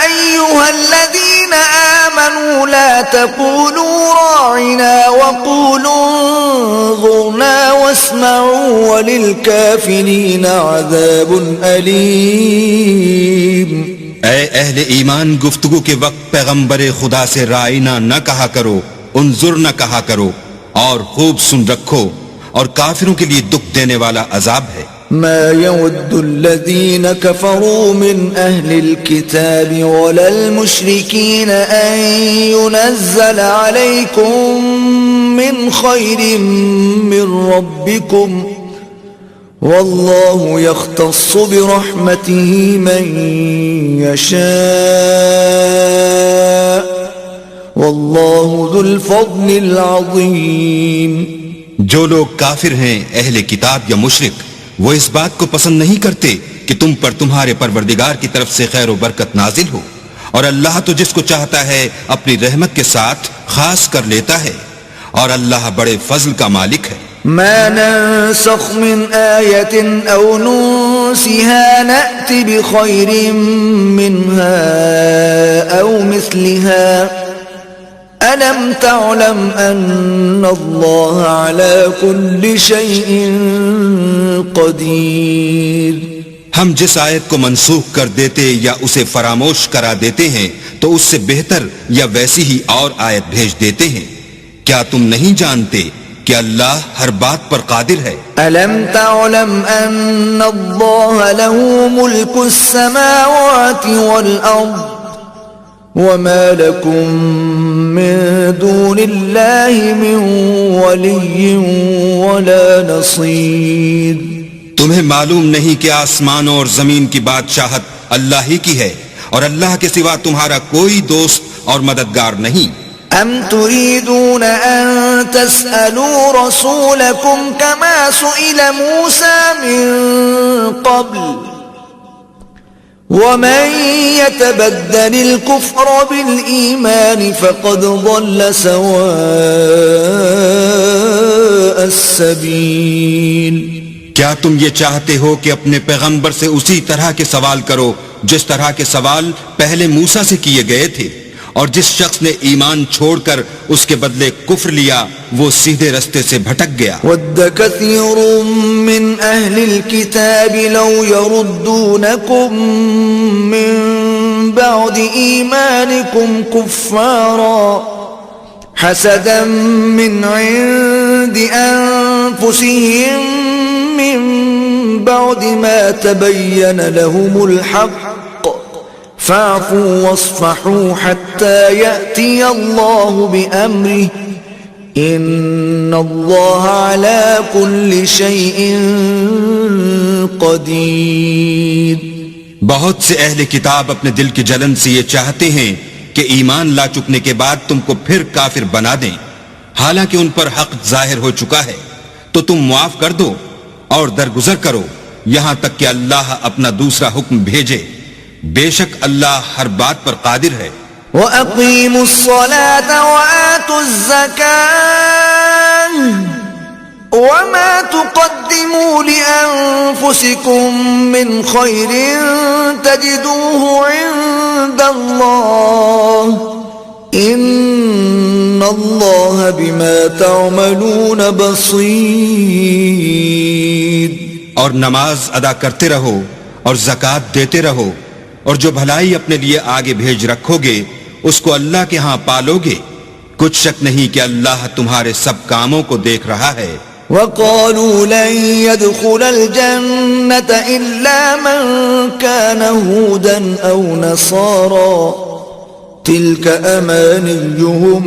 ایھا الذین آمنوا لا تقولوا راعنا وقولوا انظرنا واسمعوا وللکافرین عذاب علیم۔ اے اہل ایمان، گفتگو کے وقت پیغمبر خدا سے رائنا نہ کہا کرو، انظر نہ کہا کرو، اور خوب سن رکھو، اور کافروں کے لیے دکھ دینے والا عذاب ہے۔ ما يود الذين كفروا من أهل الكتاب ولا المشركين أن ينزل عليكم من خير من ربكم والله يختص برحمته من يشاء والله ذو الفضل العظيم۔ جو لوگ کافر ہیں اہل کتاب یا مشرک، وہ اس بات کو پسند نہیں کرتے کہ تم پر تمہارے پروردگار کی طرف سے خیر و برکت نازل ہو، اور اللہ تو جس کو چاہتا ہے اپنی رحمت کے ساتھ خاص کر لیتا ہے، اور اللہ بڑے فضل کا مالک ہے۔ ما ننسخ من آية أو ننسها نأت بخير منها أو مثلها ألم تعلم أن الله على كل شيء قدير۔ ہم جس آیت کو منسوخ کر دیتے یا اسے فراموش کرا دیتے ہیں تو اس سے بہتر یا ویسی ہی اور آیت بھیج دیتے ہیں. کیا تم نہیں جانتے کہ اللہ ہر بات پر قادر ہے؟ ألم تعلم أن الله له ملك السماوات والأرض وما لكم من دون الله من ولي ولا نصير. تمہیں معلوم نہیں کہ آسمانوں اور زمین کی بادشاہت اللہ ہی کی ہے اور اللہ کے سوا تمہارا کوئی دوست اور مددگار نہیں. أم تريدون أن تسألوا رسولكم كما سئل موسى من قبل ومن يتبدل الكفر بالإيمان فقد ضل سواء السبيل. کیا تم یہ چاہتے ہو کہ اپنے پیغمبر سے اسی طرح کے سوال کرو جس طرح کے سوال پہلے موسیٰ سے کیے گئے تھے، اور جس شخص نے ایمان چھوڑ کر اس کے بدلے کفر لیا وہ سیدھے رستے سے بھٹک گیا. وَدَّ كَثِيرٌ مِّنْ أَهْلِ الْكِتَابِ لَوْ يَرُدُّونَكُمْ مِّن بَعْدِ إِيمَانِكُمْ كُفَّارًا حَسَدًا مِّنْ عِندِ أَنفُسِهِم مِّن بَعْدِ مَا تَبَيَّنَ لَهُمُ الْحَقُّ فَاعْفُوا وَاصْفَحُوا حَتَّى يَأْتِيَ اللَّهُ بِأَمْرِهِ إِنَّ اللَّهَ عَلَى كُلِّ شَيْءٍ قَدِيرٌ. بہت سے اہل کتاب اپنے دل کی جلن سے یہ چاہتے ہیں کہ ایمان لا چکنے کے بعد تم کو پھر کافر بنا دیں، حالانکہ ان پر حق ظاہر ہو چکا ہے. تو تم معاف کر دو اور درگزر کرو یہاں تک کہ اللہ اپنا دوسرا حکم بھیجے. بے شک اللہ ہر بات پر قادر ہے. وَأَقِيمُوا الصَّلَاةَ وَآتُوا الزَّكَاةَ وَمَا تُقَدِّمُوا لِأَنفُسِكُم مِّنْ خَيْرٍ تَجِدُوهُ عِندَ اللَّهِ إِنَّ اللَّهَ بِمَا تَعْمَلُونَ بَصِيرٌ. اور نماز ادا کرتے رہو اور زکوٰۃ دیتے رہو، اور جو بھلائی اپنے لیے آگے بھیج رکھو گے اس کو اللہ کے ہاں پالو گے. کچھ شک نہیں کہ اللہ تمہارے سب کاموں کو دیکھ رہا ہے. وَقَالُوا لَن يَدْخُلَ الْجَنَّةَ إِلَّا مَن كَانَ هُودًا أَوْ نَصَارَىٰ تِلْكَ أَمَانِيُّهُمْ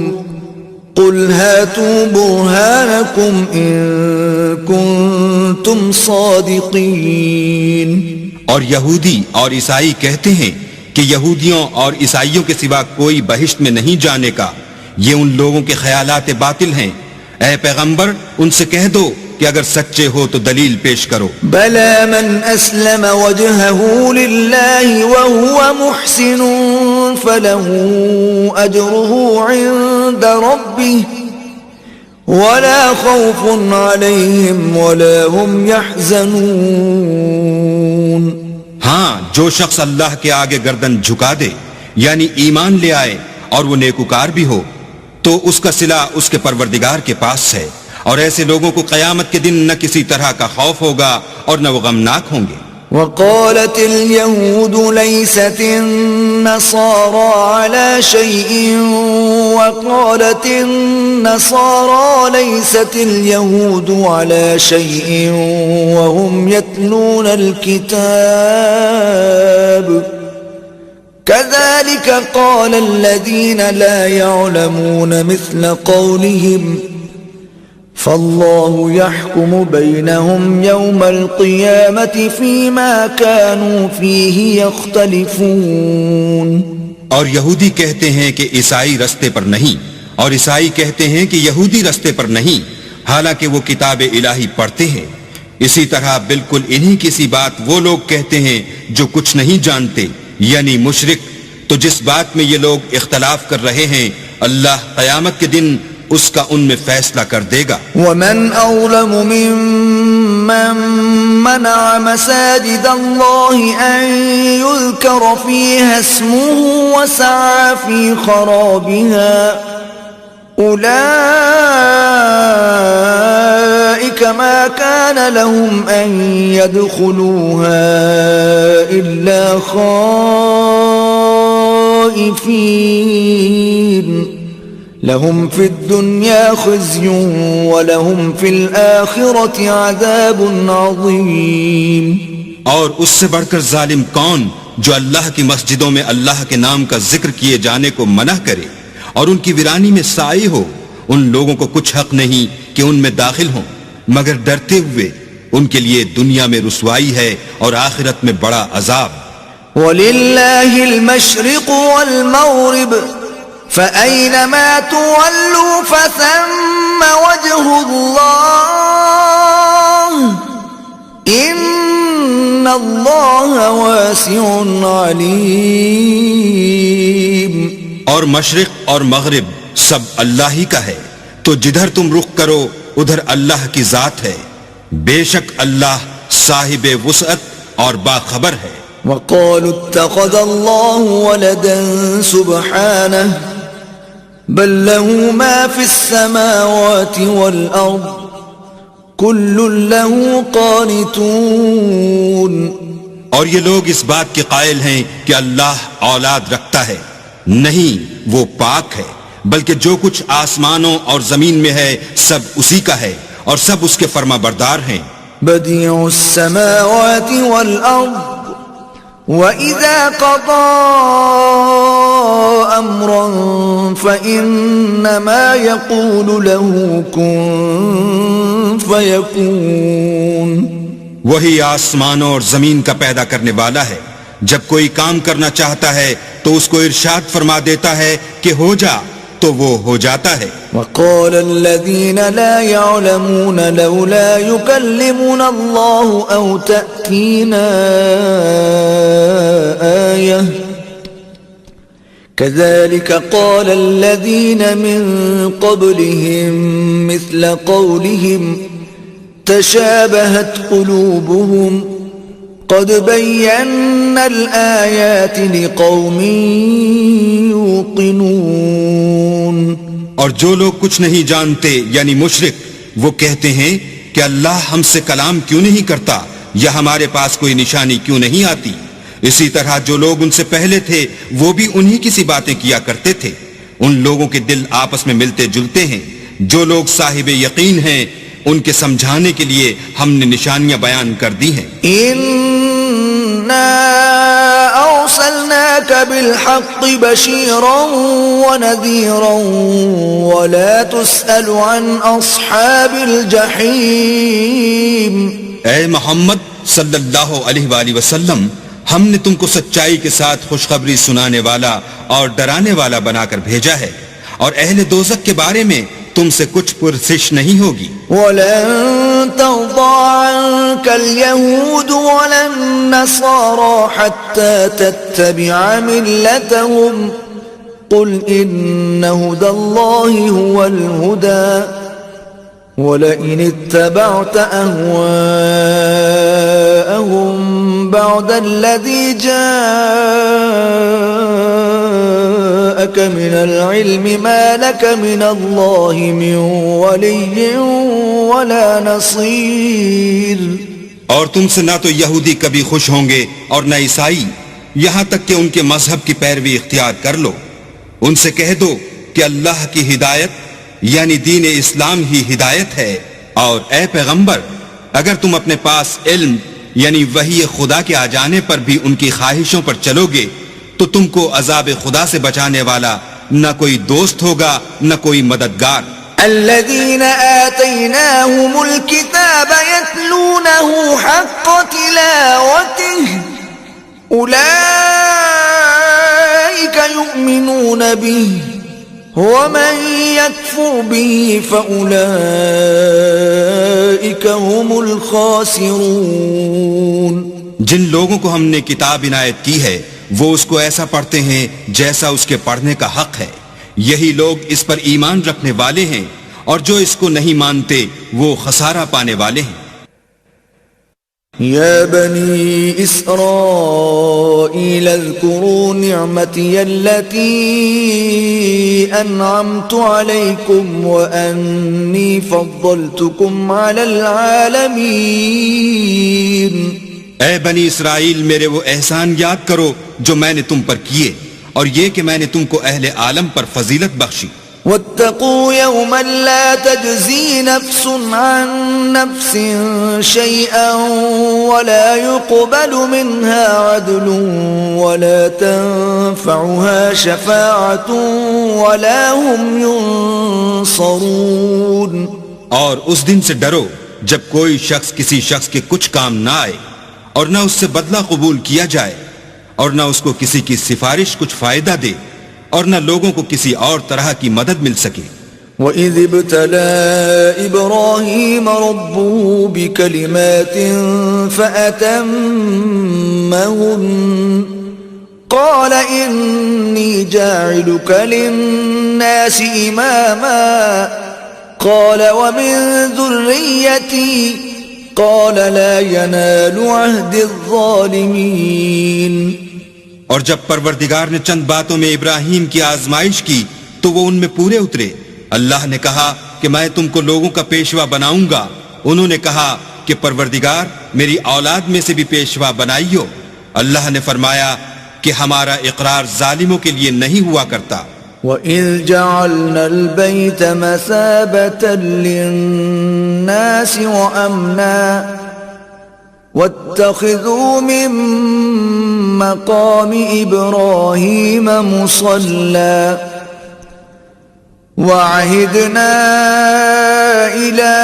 قُلْ هَاتُوا بُرْهَانَكُمْ إِن كُنتُمْ صَادِقِينَ. اور یہودی اور عیسائی کہتے ہیں کہ یہودیوں اور عیسائیوں کے سوا کوئی بہشت میں نہیں جانے کا. یہ ان لوگوں کے خیالات باطل ہیں. اے پیغمبر ان سے کہہ دو کہ اگر سچے ہو تو دلیل پیش کرو. بَلَى مَنْ أَسْلَمَ وَجْهَهُ لِلَّهِ وَهُوَ مُحْسِنٌ فَلَهُ أَجْرُهُ عِندَ رَبِّهِ وَلَا خَوْفٌ عَلَيْهِمْ وَلَا هُمْ يَحْزَنُونَ. ہاں، جو شخص اللہ کے آگے گردن جھکا دے یعنی ایمان لے آئے اور وہ نیکوکار بھی ہو تو اس کا صلہ اس کے پروردگار کے پاس ہے، اور ایسے لوگوں کو قیامت کے دن نہ کسی طرح کا خوف ہوگا اور نہ وہ غمناک ہوں گے. وقالت اليهود ليست النصارى على شيء وقالت النصارى ليست اليهود على شيء وهم يتلون الكتاب كذلك قال الذين لا يعلمون مثل قولهم فالله يحكم بينهم يوم القيامة فيما كانوا فيه يختلفون. اور یہودی کہتے ہیں کہ عیسائی رستے پر نہیں، اور عیسائی کہتے ہیں کہ یہودی رستے پر نہیں، حالانکہ وہ کتاب الہی پڑھتے ہیں. اسی طرح بالکل انہی کی سی بات وہ لوگ کہتے ہیں جو کچھ نہیں جانتے، یعنی مشرک. تو جس بات میں یہ لوگ اختلاف کر رہے ہیں اللہ قیامت کے دن اس کا ان میں فیصلہ کر دے گا. ومن أظلم ممن منع مساجد الله أن يذكر فيها اسمه وسعى في خرابها أولئك أولئك ما كان لهم أن يدخلوها إلا خائفين لهم في الدنيا خزي ولهم في الآخرة عذاب عظيم. اور اس سے بڑھ کر ظالم کون جو اللہ کی مسجدوں میں اللہ کے نام کا ذکر کیے جانے کو منع کرے اور ان کی ویرانی میں سائی ہو. ان لوگوں کو کچھ حق نہیں کہ ان میں داخل ہوں مگر ڈرتے ہوئے. ان کے لیے دنیا میں رسوائی ہے اور آخرت میں بڑا عذاب. وَلِلَّهِ الْمَشْرِقُ وَالْمَغْرِبُ فَأَيْنَمَا تُوَلُّوا فَثَمَّ وَجْهُ اللَّهِ إِنَّ اللَّهَ وَاسِعٌ عَلِيمٌ. اور مشرق اور مغرب سب اللہ ہی کا ہے تو جدھر تم رخ کرو ادھر اللہ کی ذات ہے. بے شک اللہ صاحب وسعت اور باخبر ہے. وقالوا اتخذ الله ولدا سبحانه بل له ما في السماوات والأرض كل له قانتون. اور یہ لوگ اس بات کے قائل ہیں کہ اللہ اولاد رکھتا ہے. نہیں، وہ پاک ہے، بلکہ جو کچھ آسمانوں اور زمین میں ہے سب اسی کا ہے اور سب اس کے فرما بردار ہیں. بديع السماوات والأرض وَإِذَا قَضَى أَمْرًا فَإِنَّمَا يَقُولُ لَهُ كُن فَيَكُونُ. وہی آسمانوں اور زمین کا پیدا کرنے والا ہے. جب کوئی کام کرنا چاہتا ہے تو اس کو ارشاد فرما دیتا ہے کہ ہو جا، تو وہ ہو جاتا ہے. وَقَالَ الَّذِينَ لَا يَعْلَمُونَ لَوْلَا يُكَلِّمُنَا اللَّهُ أَوْ تَأْتِينَا آيَةٌ كَذَلِكَ قَالَ الَّذِينَ مِن قَبْلِهِم مِثْلَ قَوْلِهِمْ تَشَابَهَتْ قُلُوبُهُمْ قَدْ بَيَّنَّا الْآيَاتِ لِقَوْمٍ يُوقِنُونَ. اور جو لوگ کچھ نہیں جانتے یعنی مشرک، وہ کہتے ہیں کہ اللہ ہم سے کلام کیوں نہیں کرتا یا ہمارے پاس کوئی نشانی کیوں نہیں آتی. اسی طرح جو لوگ ان سے پہلے تھے وہ بھی انہی کی سی باتیں کیا کرتے تھے. ان لوگوں کے دل آپس میں ملتے جلتے ہیں. جو لوگ صاحب یقین ہیں ان کے سمجھانے کے لیے ہم نے نشانیاں بیان کر دی ہیں. أرسلناك بالحق بشيرا ونذيرا ولا تسأل عن أصحاب الجحيم. اے محمد صلی اللہ علیہ وآلہ وسلم، ہم نے تم کو سچائی کے ساتھ خوشخبری سنانے والا اور ڈرانے والا بنا کر بھیجا ہے، اور اہل دوزخ کے بارے میں تم سے کچھ پرسش نہیں ہوگی. وَلَن تَرْضَىٰ عَنكَ الْيَهُودُ وَلَا النَّصَارَىٰ حَتَّىٰ تَتَّبِعَ مِلَّتَهُمْ قُلْ إِنَّ هُدَى اللَّهِ هُوَ الْهُدَىٰ وَلَئِنِ اتَّبَعْتَ أَهْوَاءَهُم بَعْدَ الَّذِي جَاءَكَ مِنَ الْعِلْمِ مَا لَكَ مِنَ اللَّهِ مِن وَلِيٍّ وَلَا نَصِيرٍ. اور تم سے نہ تو یہودی کبھی خوش ہوں گے اور نہ عیسائی، یہاں تک کہ ان کے مذہب کی پیروی اختیار کر لو. ان سے کہہ دو کہ اللہ کی ہدایت یعنی دین اسلام ہی ہدایت ہے، اور اے پیغمبر اگر تم اپنے پاس علم یعنی وحی خدا کے آ جانے پر بھی ان کی خواہشوں پر چلو گے تو تم کو عذاب خدا سے بچانے والا نہ کوئی دوست ہوگا نہ کوئی مددگار. الذين آتيناهم الكتاب يتلونه حق تلاوته أولئك يؤمنون به ومن يكفر به فأولئك هم الخاسرون. جن لوگوں کو ہم نے کتاب عنایت کی ہے وہ اس کو ایسا پڑھتے ہیں جیسا اس کے پڑھنے کا حق ہے. یہی لوگ اس پر ایمان رکھنے والے ہیں، اور جو اس کو نہیں مانتے وہ خسارہ پانے والے ہیں. يا بني إسرائيل اذكروا نعمتي التي أنعمت عليكم وأني فضلتكم على العالمين. اے بنی اسرائیل میرے وہ احسان یاد کرو جو میں نے تم پر کیے، اور یہ کہ میں نے تم کو اہل عالم پر فضیلت بخشی. واتقوا يوما لا تجزي نفس عن نفس شيئا ولا يقبل منها عدل ولا تنفعها شفاعة ولا هم ينصرون. اور اس دن سے ڈرو جب کوئی شخص کسی شخص کے کچھ کام نہ آئے، اور نہ اس سے بدلہ قبول کیا جائے، اور نہ اس کو کسی کی سفارش کچھ فائدہ دے، اور نہ لوگوں کو کسی اور طرح کی مدد مل سکے. وَإِذِ ابْتَلَى إِبْرَاهِيمَ رَبُّهُ بِكَلِمَاتٍ فَأَتَمَّهُنَّ قَالَ إِنِّي جَاعِلُكَ لِلنَّاسِ إِمَامًا قَالَ وَمِن ذُرِّيَّتِي قَالَ لَا يَنَالُ عَهْدِ الظَّالِمِينَ. اور جب پروردگار نے چند باتوں میں ابراہیم کی آزمائش کی تو وہ ان میں پورے اترے. اللہ نے کہا کہ میں تم کو لوگوں کا پیشوا بناؤں گا. انہوں نے کہا کہ پروردگار میری اولاد میں سے بھی پیشوا بنائیو. اللہ نے فرمایا کہ ہمارا اقرار ظالموں کے لیے نہیں ہوا کرتا. وَإِذْ جَعَلْنَا الْبَيْتَ مَثَابَةً لِلنَّاسِ وَأَمْنًا وَاتَّخِذُوا مِن مَّقَامِ إِبْرَاهِيمَ مُصَلًّى وَعَهِدْنَا إِلَى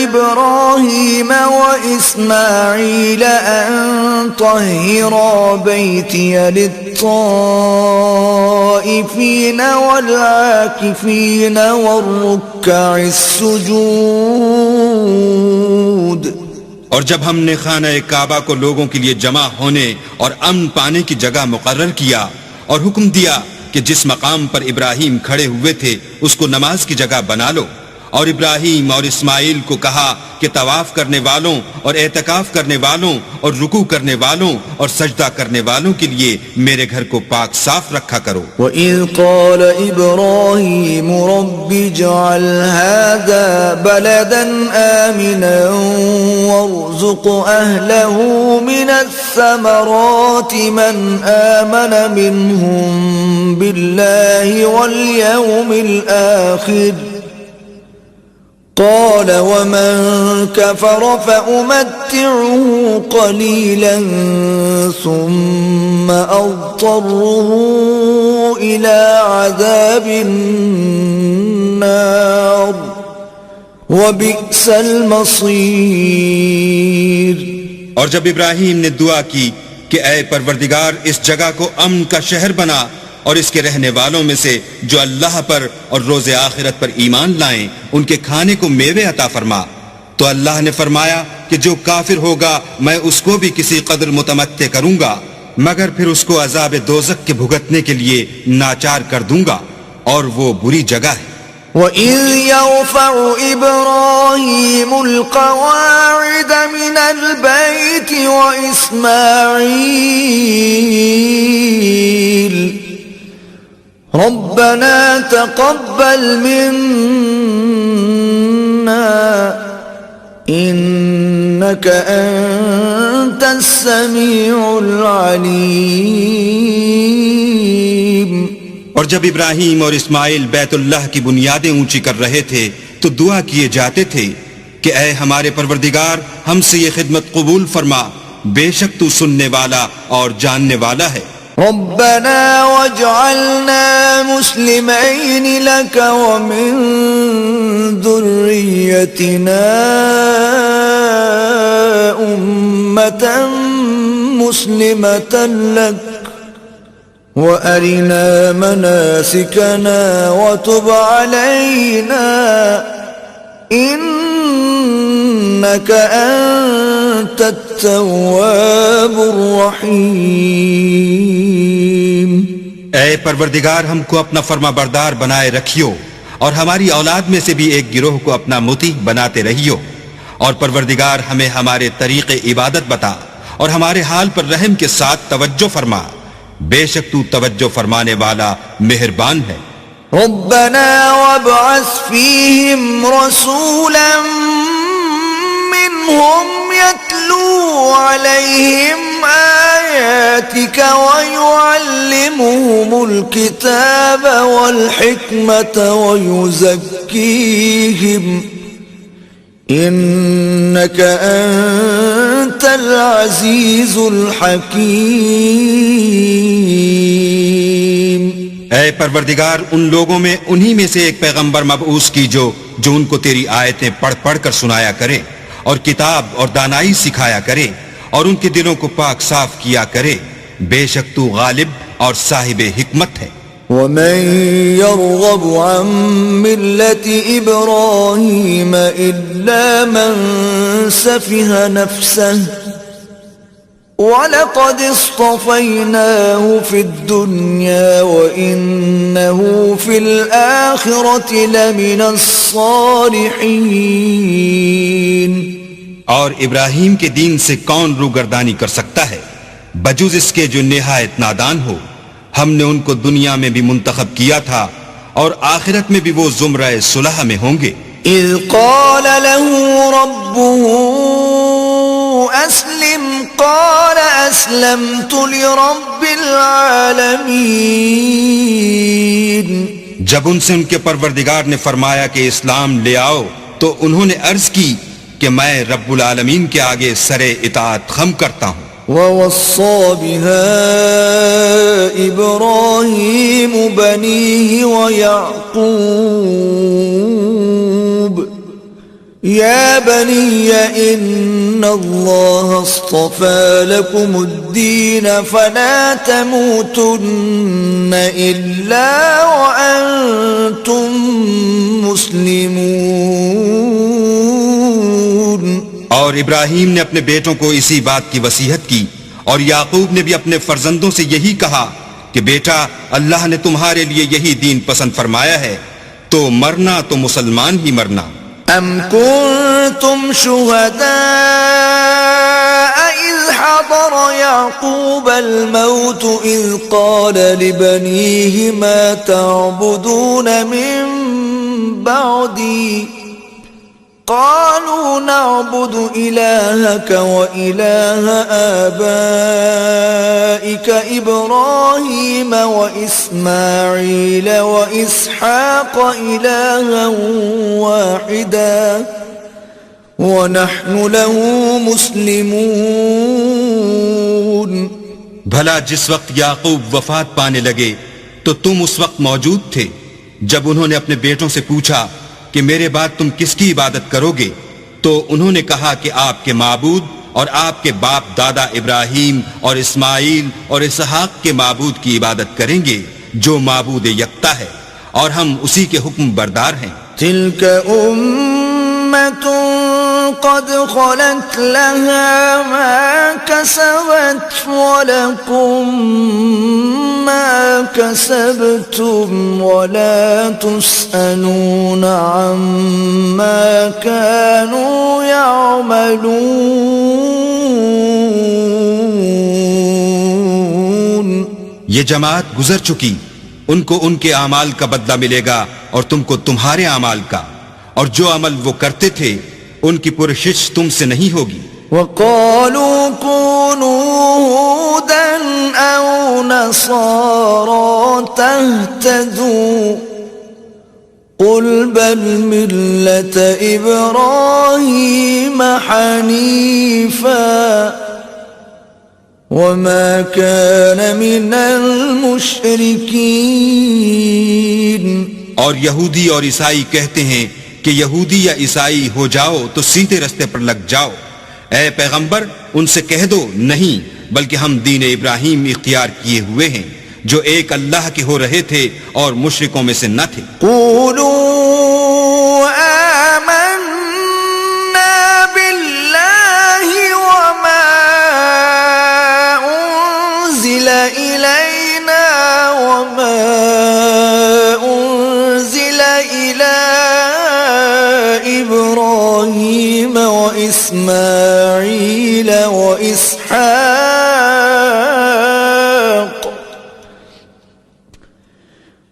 إِبْرَاهِيمَ وَإِسْمَاعِيلَ أَن طَهِّرَا بَيْتِيَ لِلطَّائِفِينَ وَالْعَاكِفِينَ وَالرُّكَّعِ السُّجُودِ. اور جب ہم نے خانہ کعبہ کو لوگوں کے لیے جمع ہونے اور امن پانے کی جگہ مقرر کیا اور حکم دیا کہ جس مقام پر ابراہیم کھڑے ہوئے تھے اس کو نماز کی جگہ بنا لو، اور ابراہیم اور اسماعیل کو کہا کہ طواف کرنے والوں اور اعتکاف کرنے والوں اور رکوع کرنے والوں اور سجدہ کرنے والوں کے لیے میرے گھر کو پاک صاف رکھا کرو. وَإِذْ قَالَ إِبْرَاهِيمُ رَبِّ اجْعَلْ هَذَا بَلَدًا آمِنًا وَارْزُقْ أَهْلَهُ مِنَ الثَّمَرَاتِ مَنْ آمَنَ مِنْهُمْ بِاللَّهِ وَالْيَوْمِ الْآخِرِ قال ومن كفر فأمتعه قليلا ثم أضطره إلى عذاب النار وبئس المصير. اور جب ابراہیم نے دعا کی کہ اے پروردگار اس جگہ کو امن کا شہر بنا اور اس کے رہنے والوں میں سے جو اللہ پر اور روز آخرت پر ایمان لائیں ان کے کھانے کو میوے عطا فرما، تو اللہ نے فرمایا کہ جو کافر ہوگا میں اس کو بھی کسی قدر متمتع کروں گا، مگر پھر اس کو عذاب دوزخ کے بھگتنے کے لیے ناچار کر دوں گا، اور وہ بری جگہ ہے. وَإِذْ يَرْفَعُ إِبْرَاهِيمُ الْقَوَاعِدَ مِنَ الْبَيْتِ وَإِسْمَاعِيلُ رَبَّنَا تَقَبَّلْ مِنَّا إِنَّكَ أَنْتَ السَّمِيعُ الْعَلِيمُ. اور جب ابراہیم اور اسماعیل بیت اللہ کی بنیادیں اونچی کر رہے تھے تو دعا کیے جاتے تھے کہ اے ہمارے پروردگار ہم سے یہ خدمت قبول فرما، بے شک تو سننے والا اور جاننے والا ہے. ربنا واجعلنا مسلمين لك ومن ذريتنا أمة مسلمة لك وأرنا مناسكنا وتب علينا إنك أنت التواب الرحيم. اے پروردگار ہم کو اپنا فرما بردار بنائے رکھیو، اور ہماری اولاد میں سے بھی ایک گروہ کو اپنا مطیع بناتے رہیو، اور پروردگار ہمیں ہمارے طریق عبادت بتا اور ہمارے حال پر رحم کے ساتھ توجہ فرما، بے شک تو توجہ فرمانے والا مہربان ہے۔ ربنا وابعث فيهم رسولا منهم يتلو عليهم آياتك ويعلمهم الكتاب والحكمة ويزكيهم إنك أنت العزيز الحكيم۔ اے پروردگار ان لوگوں میں انہی میں سے ایک پیغمبر مبعوث کی جو ان کو تیری آیتیں پڑھ پڑھ کر سنایا کرے اور کتاب اور دانائی سکھایا کرے اور ان کے دلوں کو پاک صاف کیا کرے، بے شک تو غالب اور صاحب حکمت ہے۔ ومن يرغب عن ملة إبراهيم إلا من سفه نفسه وَلَقَدِ اصْطَفَيْنَاهُ فِي الدُّنْيَا وَإِنَّهُ فِي الْآخِرَةِ لَمِنَ الصَّالِحِينَ۔ اور ابراہیم کے دین سے کون روگردانی کر سکتا ہے بجز اس کے جو نہایت نادان ہو؟ ہم نے ان کو دنیا میں بھی منتخب کیا تھا اور آخرت میں بھی وہ زمرہ صلح میں ہوں گے۔ اذ قال له ربه اسلم قال اسلمت لرب العالمین۔ جب ان سے ان کے پروردگار نے فرمایا کہ اسلام لے آؤ تو انہوں نے عرض کی کہ میں رب العالمین کے آگے سر اطاعت خم کرتا ہوں۔ وَوَصَّى بِهَا إِبْرَاهِيمُ بَنِيهِ وَيَعْقُوبُ يَا بَنِيَّ إِنَّ اللَّهَ اصْطَفَى لَكُمُ الدِّينَ فَلَا تَمُوتُنَّ إِلَّا وَأَنْتُمْ مُسْلِمُونَ۔ اور ابراہیم نے اپنے بیٹوں کو اسی بات کی وصیت کی، اور یعقوب نے بھی اپنے فرزندوں سے یہی کہا کہ بیٹا اللہ نے تمہارے لیے یہی دین پسند فرمایا ہے، تو مرنا تو مسلمان ہی مرنا۔ ام کنتم شہداء اذ حضر یعقوب الموت اذ قال لبنیہ ما تعبدون من بعدی قالوا نعبد إلهك وإله آبائك إبراهيم وإسماعيل وإسحاق إلها واحدا ونحن له مسلمون۔ بھلا جس وقت یعقوب وفات پانے لگے تو تم اس وقت موجود تھے جب انہوں نے اپنے بیٹوں سے پوچھا کہ میرے بعد تم کس کی عبادت کرو گے؟ تو انہوں نے کہا کہ آپ کے معبود اور آپ کے باپ دادا ابراہیم اور اسماعیل اور اسحاق کے معبود کی عبادت کریں گے جو معبود یکتا ہے، اور ہم اسی کے حکم بردار ہیں۔ تلك أمة قد خلت لها ما كسبت ولكم ما كسبتم ولا تسألون عما كانوا يعملون۔ یہ جماعت گزر چکی، ان کو ان کے اعمال کا بدلہ ملے گا اور تم کو تمہارے اعمال کا، اور جو عمل وہ کرتے تھے ان کی پرشش تم سے نہیں ہوگی۔ وَقَالُوا كُونُوا هُودًا أَوْ نَصَارَىٰ تَهْتَدُوا قُلْ بَلْ مِلَّةَ إِبْرَاهِيمَ حَنِيفًا وَمَا كَانَ مِنَ الْمُشْرِكِينَ۔ اور یہودی اور عیسائی کہتے ہیں کہ یہودی یا عیسائی ہو جاؤ تو سیدھے رستے پر لگ جاؤ۔ اے پیغمبر ان سے کہہ دو نہیں، بلکہ ہم دین ابراہیم اختیار کیے ہوئے ہیں جو ایک اللہ کے ہو رہے تھے اور مشرکوں میں سے نہ تھے۔ قولوا آمنا باللہ وما انزل الینا وما انزل الى ابراہیم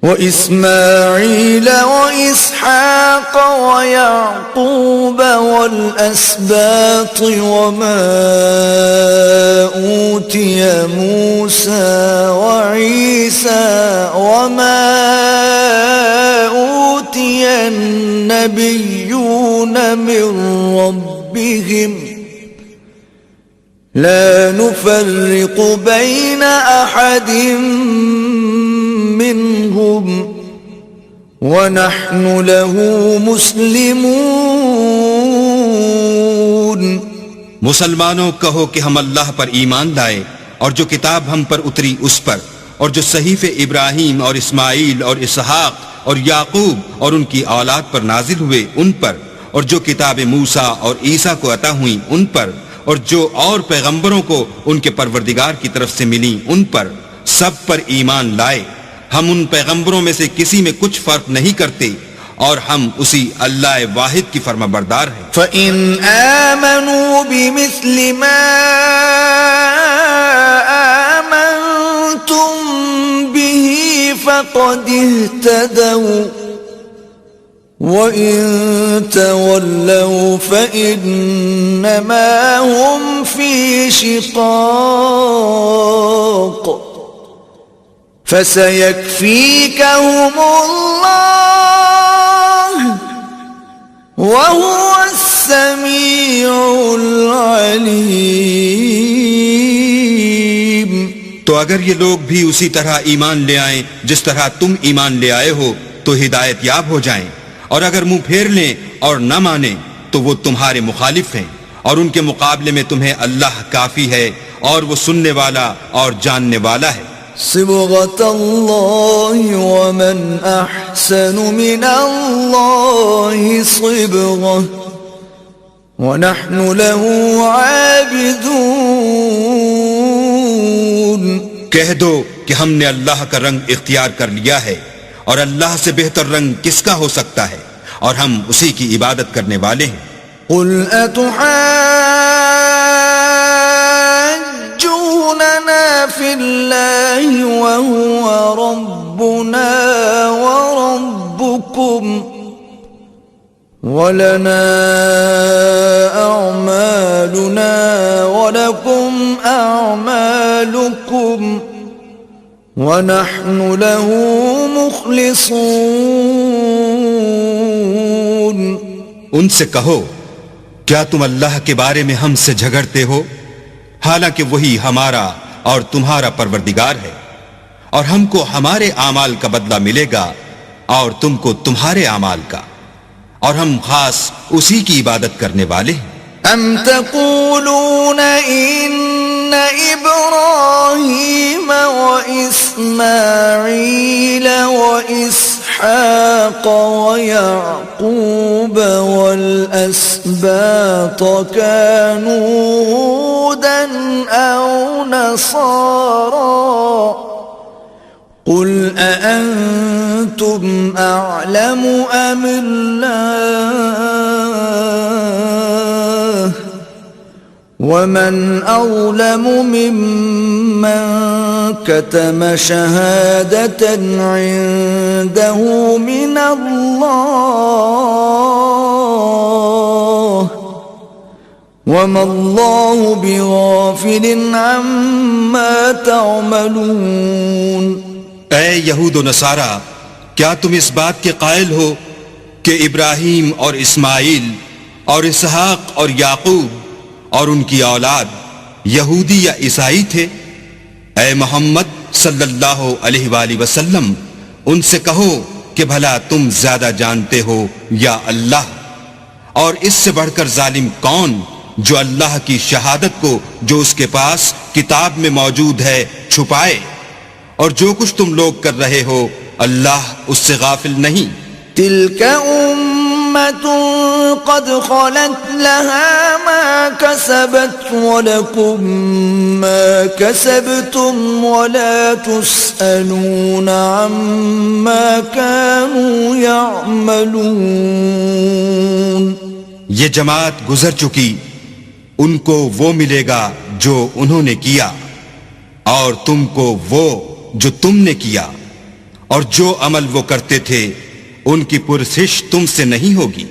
وإسماعيل وإسحاق ويعقوب والأسباط وما أوتي موسى وعيسى وما أوتي النبيون من ربهم لا نفرق بين أحد منهم ونحن له مسلمون. مسلمانوں کہو کہ ہم اللہ پر ایمان لائے اور جو کتاب ہم پر اتری اس پر، اور جو صحیفے ابراہیم اور اسماعیل اور اسحاق اور یعقوب اور ان کی اولاد پر نازل ہوئے ان پر، اور جو کتاب موسیٰ اور عیسیٰ کو عطا ہوئیں ان پر، اور جو اور پیغمبروں کو ان کے پروردگار کی طرف سے ملی ان پر، سب پر ایمان لائے. ہم ان پیغمبروں میں سے کسی میں کچھ فرق نہیں کرتے اور ہم اسی اللہ واحد کی فرما بردار ہیں. فَإِنْ آمَنُوا بِمِثْلِ مَا آمَنْتُمْ بِهِ فَقَدِ اهْتَدَوْا وَإِن تَوَلَّوْا فَإِنَّمَا هُمْ فِي شِقَاقٍ فَسَيَكْفِيكَهُمُ اللَّهُ وَهُوَ السَّمِيعُ الْعَلِيمُ. تو اگر یہ لوگ بھی اسی طرح ایمان لے آئیں جس طرح تم ایمان لے آئے ہو تو ہدایت یاب ہو جائیں، اور اگر منہ پھیر لیں اور نہ مانیں تو وہ تمہارے مخالف ہیں، اور ان کے مقابلے میں تمہیں اللہ کافی ہے اور وہ سننے والا اور جاننے والا ہے. صبغة الله ومن أحسن من الله صبغة ونحن له عابدون. کہہ دو کہ ہم نے اللہ کا رنگ اختیار کر لیا ہے، اور اللہ سے بہتر رنگ کس کا ہو سکتا ہے، اور ہم اسی کی عبادت کرنے والے ہیں. قل أتحاجوننا في الله وهو ربنا وربكم ولنا أعمالنا ولكم أعمالكم ونحن له مخلصون. ان سے کہو کیا تم اللہ کے بارے میں ہم سے جھگڑتے ہو، حالانکہ وہی ہمارا اور تمہارا پروردگار ہے، اور ہم کو ہمارے اعمال کا بدلہ ملے گا اور تم کو تمہارے اعمال کا، اور ہم خاص اسی کی عبادت کرنے والے ہیں. ام تقولون ان ابراہیم واسماعیل واسحاق ویعقوب والاسباط كانوا هودا او نصارا قل أأنتم أعلم أم الله ومن أظلم ممن كتم شهادة عنده من الله وما الله بغافل عما تعملون. اے یہود و نصارہ، کیا تم اس بات کے قائل ہو کہ ابراہیم اور اسماعیل اور اسحاق اور یعقوب اور ان کی اولاد یہودی یا عیسائی تھے؟ اے محمد صلی اللہ علیہ وآلہ وسلم، ان سے کہو کہ بھلا تم زیادہ جانتے ہو یا اللہ؟ اور اس سے بڑھ کر ظالم کون جو اللہ کی شہادت کو جو اس کے پاس کتاب میں موجود ہے چھپائے؟ اور جو کچھ تم لوگ کر رہے ہو اللہ اس سے غافل نہیں. تلك أمة قد خلت لها ما كسبت ولكم ما كسبتم ولا تسألون عما كانوا يعملون. یہ جماعت گزر چکی، ان کو وہ ملے گا جو انہوں نے کیا، اور تم کو وہ جو تم نے کیا، اور جو عمل وہ کرتے تھے ان کی پرسش تم سے نہیں ہوگی.